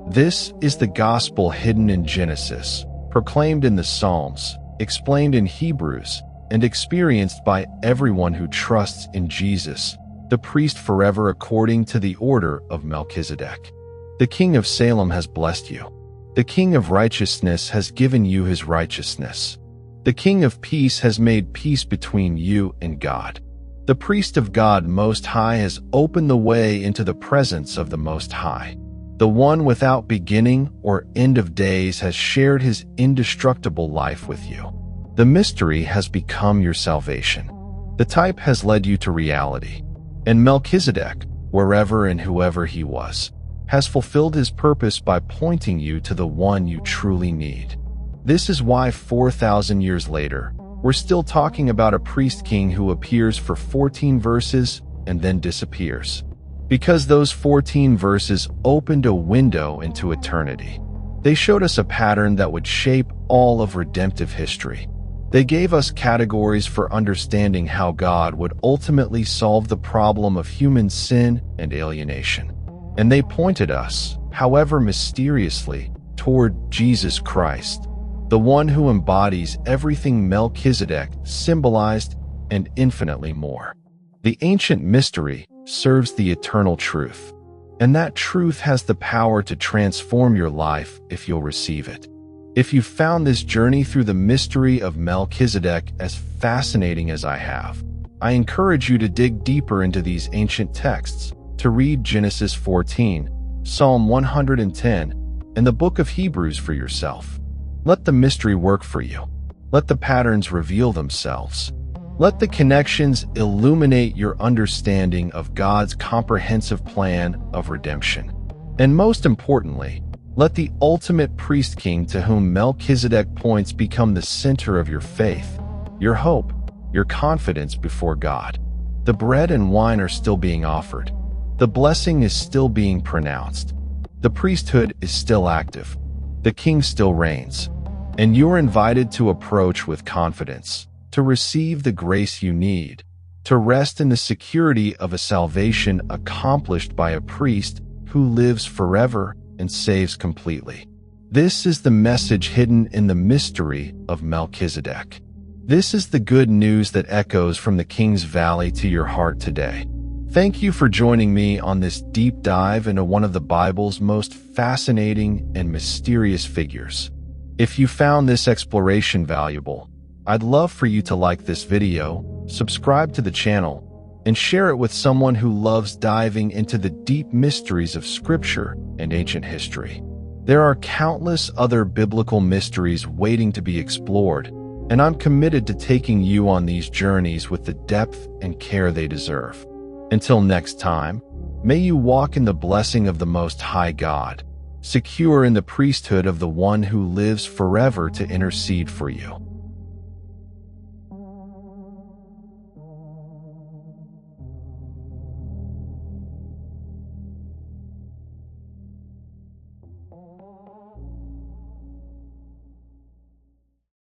This is the gospel hidden in Genesis, proclaimed in the Psalms, explained in Hebrews, and experienced by everyone who trusts in Jesus, the priest forever according to the order of Melchizedek. The King of Salem has blessed you. The King of righteousness has given you His righteousness. The King of peace has made peace between you and God. The priest of God Most High has opened the way into the presence of the Most High. The one without beginning or end of days has shared His indestructible life with you. The mystery has become your salvation. The type has led you to reality. And Melchizedek, wherever and whoever he was, has fulfilled his purpose by pointing you to the one you truly need. This is why 4,000 years later, we're still talking about a priest king who appears for 14 verses and then disappears. Because those 14 verses opened a window into eternity. They showed us a pattern that would shape all of redemptive history. They gave us categories for understanding how God would ultimately solve the problem of human sin and alienation. And they pointed us, however mysteriously, toward Jesus Christ, the one who embodies everything Melchizedek symbolized and infinitely more. The ancient mystery serves the eternal truth, and that truth has the power to transform your life if you'll receive it. If you found this journey through the mystery of Melchizedek as fascinating as I have, I encourage you to dig deeper into these ancient texts, to read Genesis 14, Psalm 110, and the book of Hebrews for yourself. Let the mystery work for you. Let the patterns reveal themselves. Let the connections illuminate your understanding of God's comprehensive plan of redemption. And most importantly, let the ultimate priest king to whom Melchizedek points become the center of your faith, your hope, your confidence before God. The bread and wine are still being offered. The blessing is still being pronounced. The priesthood is still active. The king still reigns. And you're invited to approach with confidence, to receive the grace you need, to rest in the security of a salvation accomplished by a priest who lives forever and saves completely. This is the message hidden in the mystery of Melchizedek. This is the good news that echoes from the King's Valley to your heart today. Thank you for joining me on this deep dive into one of the Bible's most fascinating and mysterious figures. If you found this exploration valuable, I'd love for you to like this video, subscribe to the channel, and share it with someone who loves diving into the deep mysteries of Scripture and ancient history. There are countless other biblical mysteries waiting to be explored, and I'm committed to taking you on these journeys with the depth and care they deserve. Until next time, may you walk in the blessing of the Most High God, secure in the priesthood of the one who lives forever to intercede for you.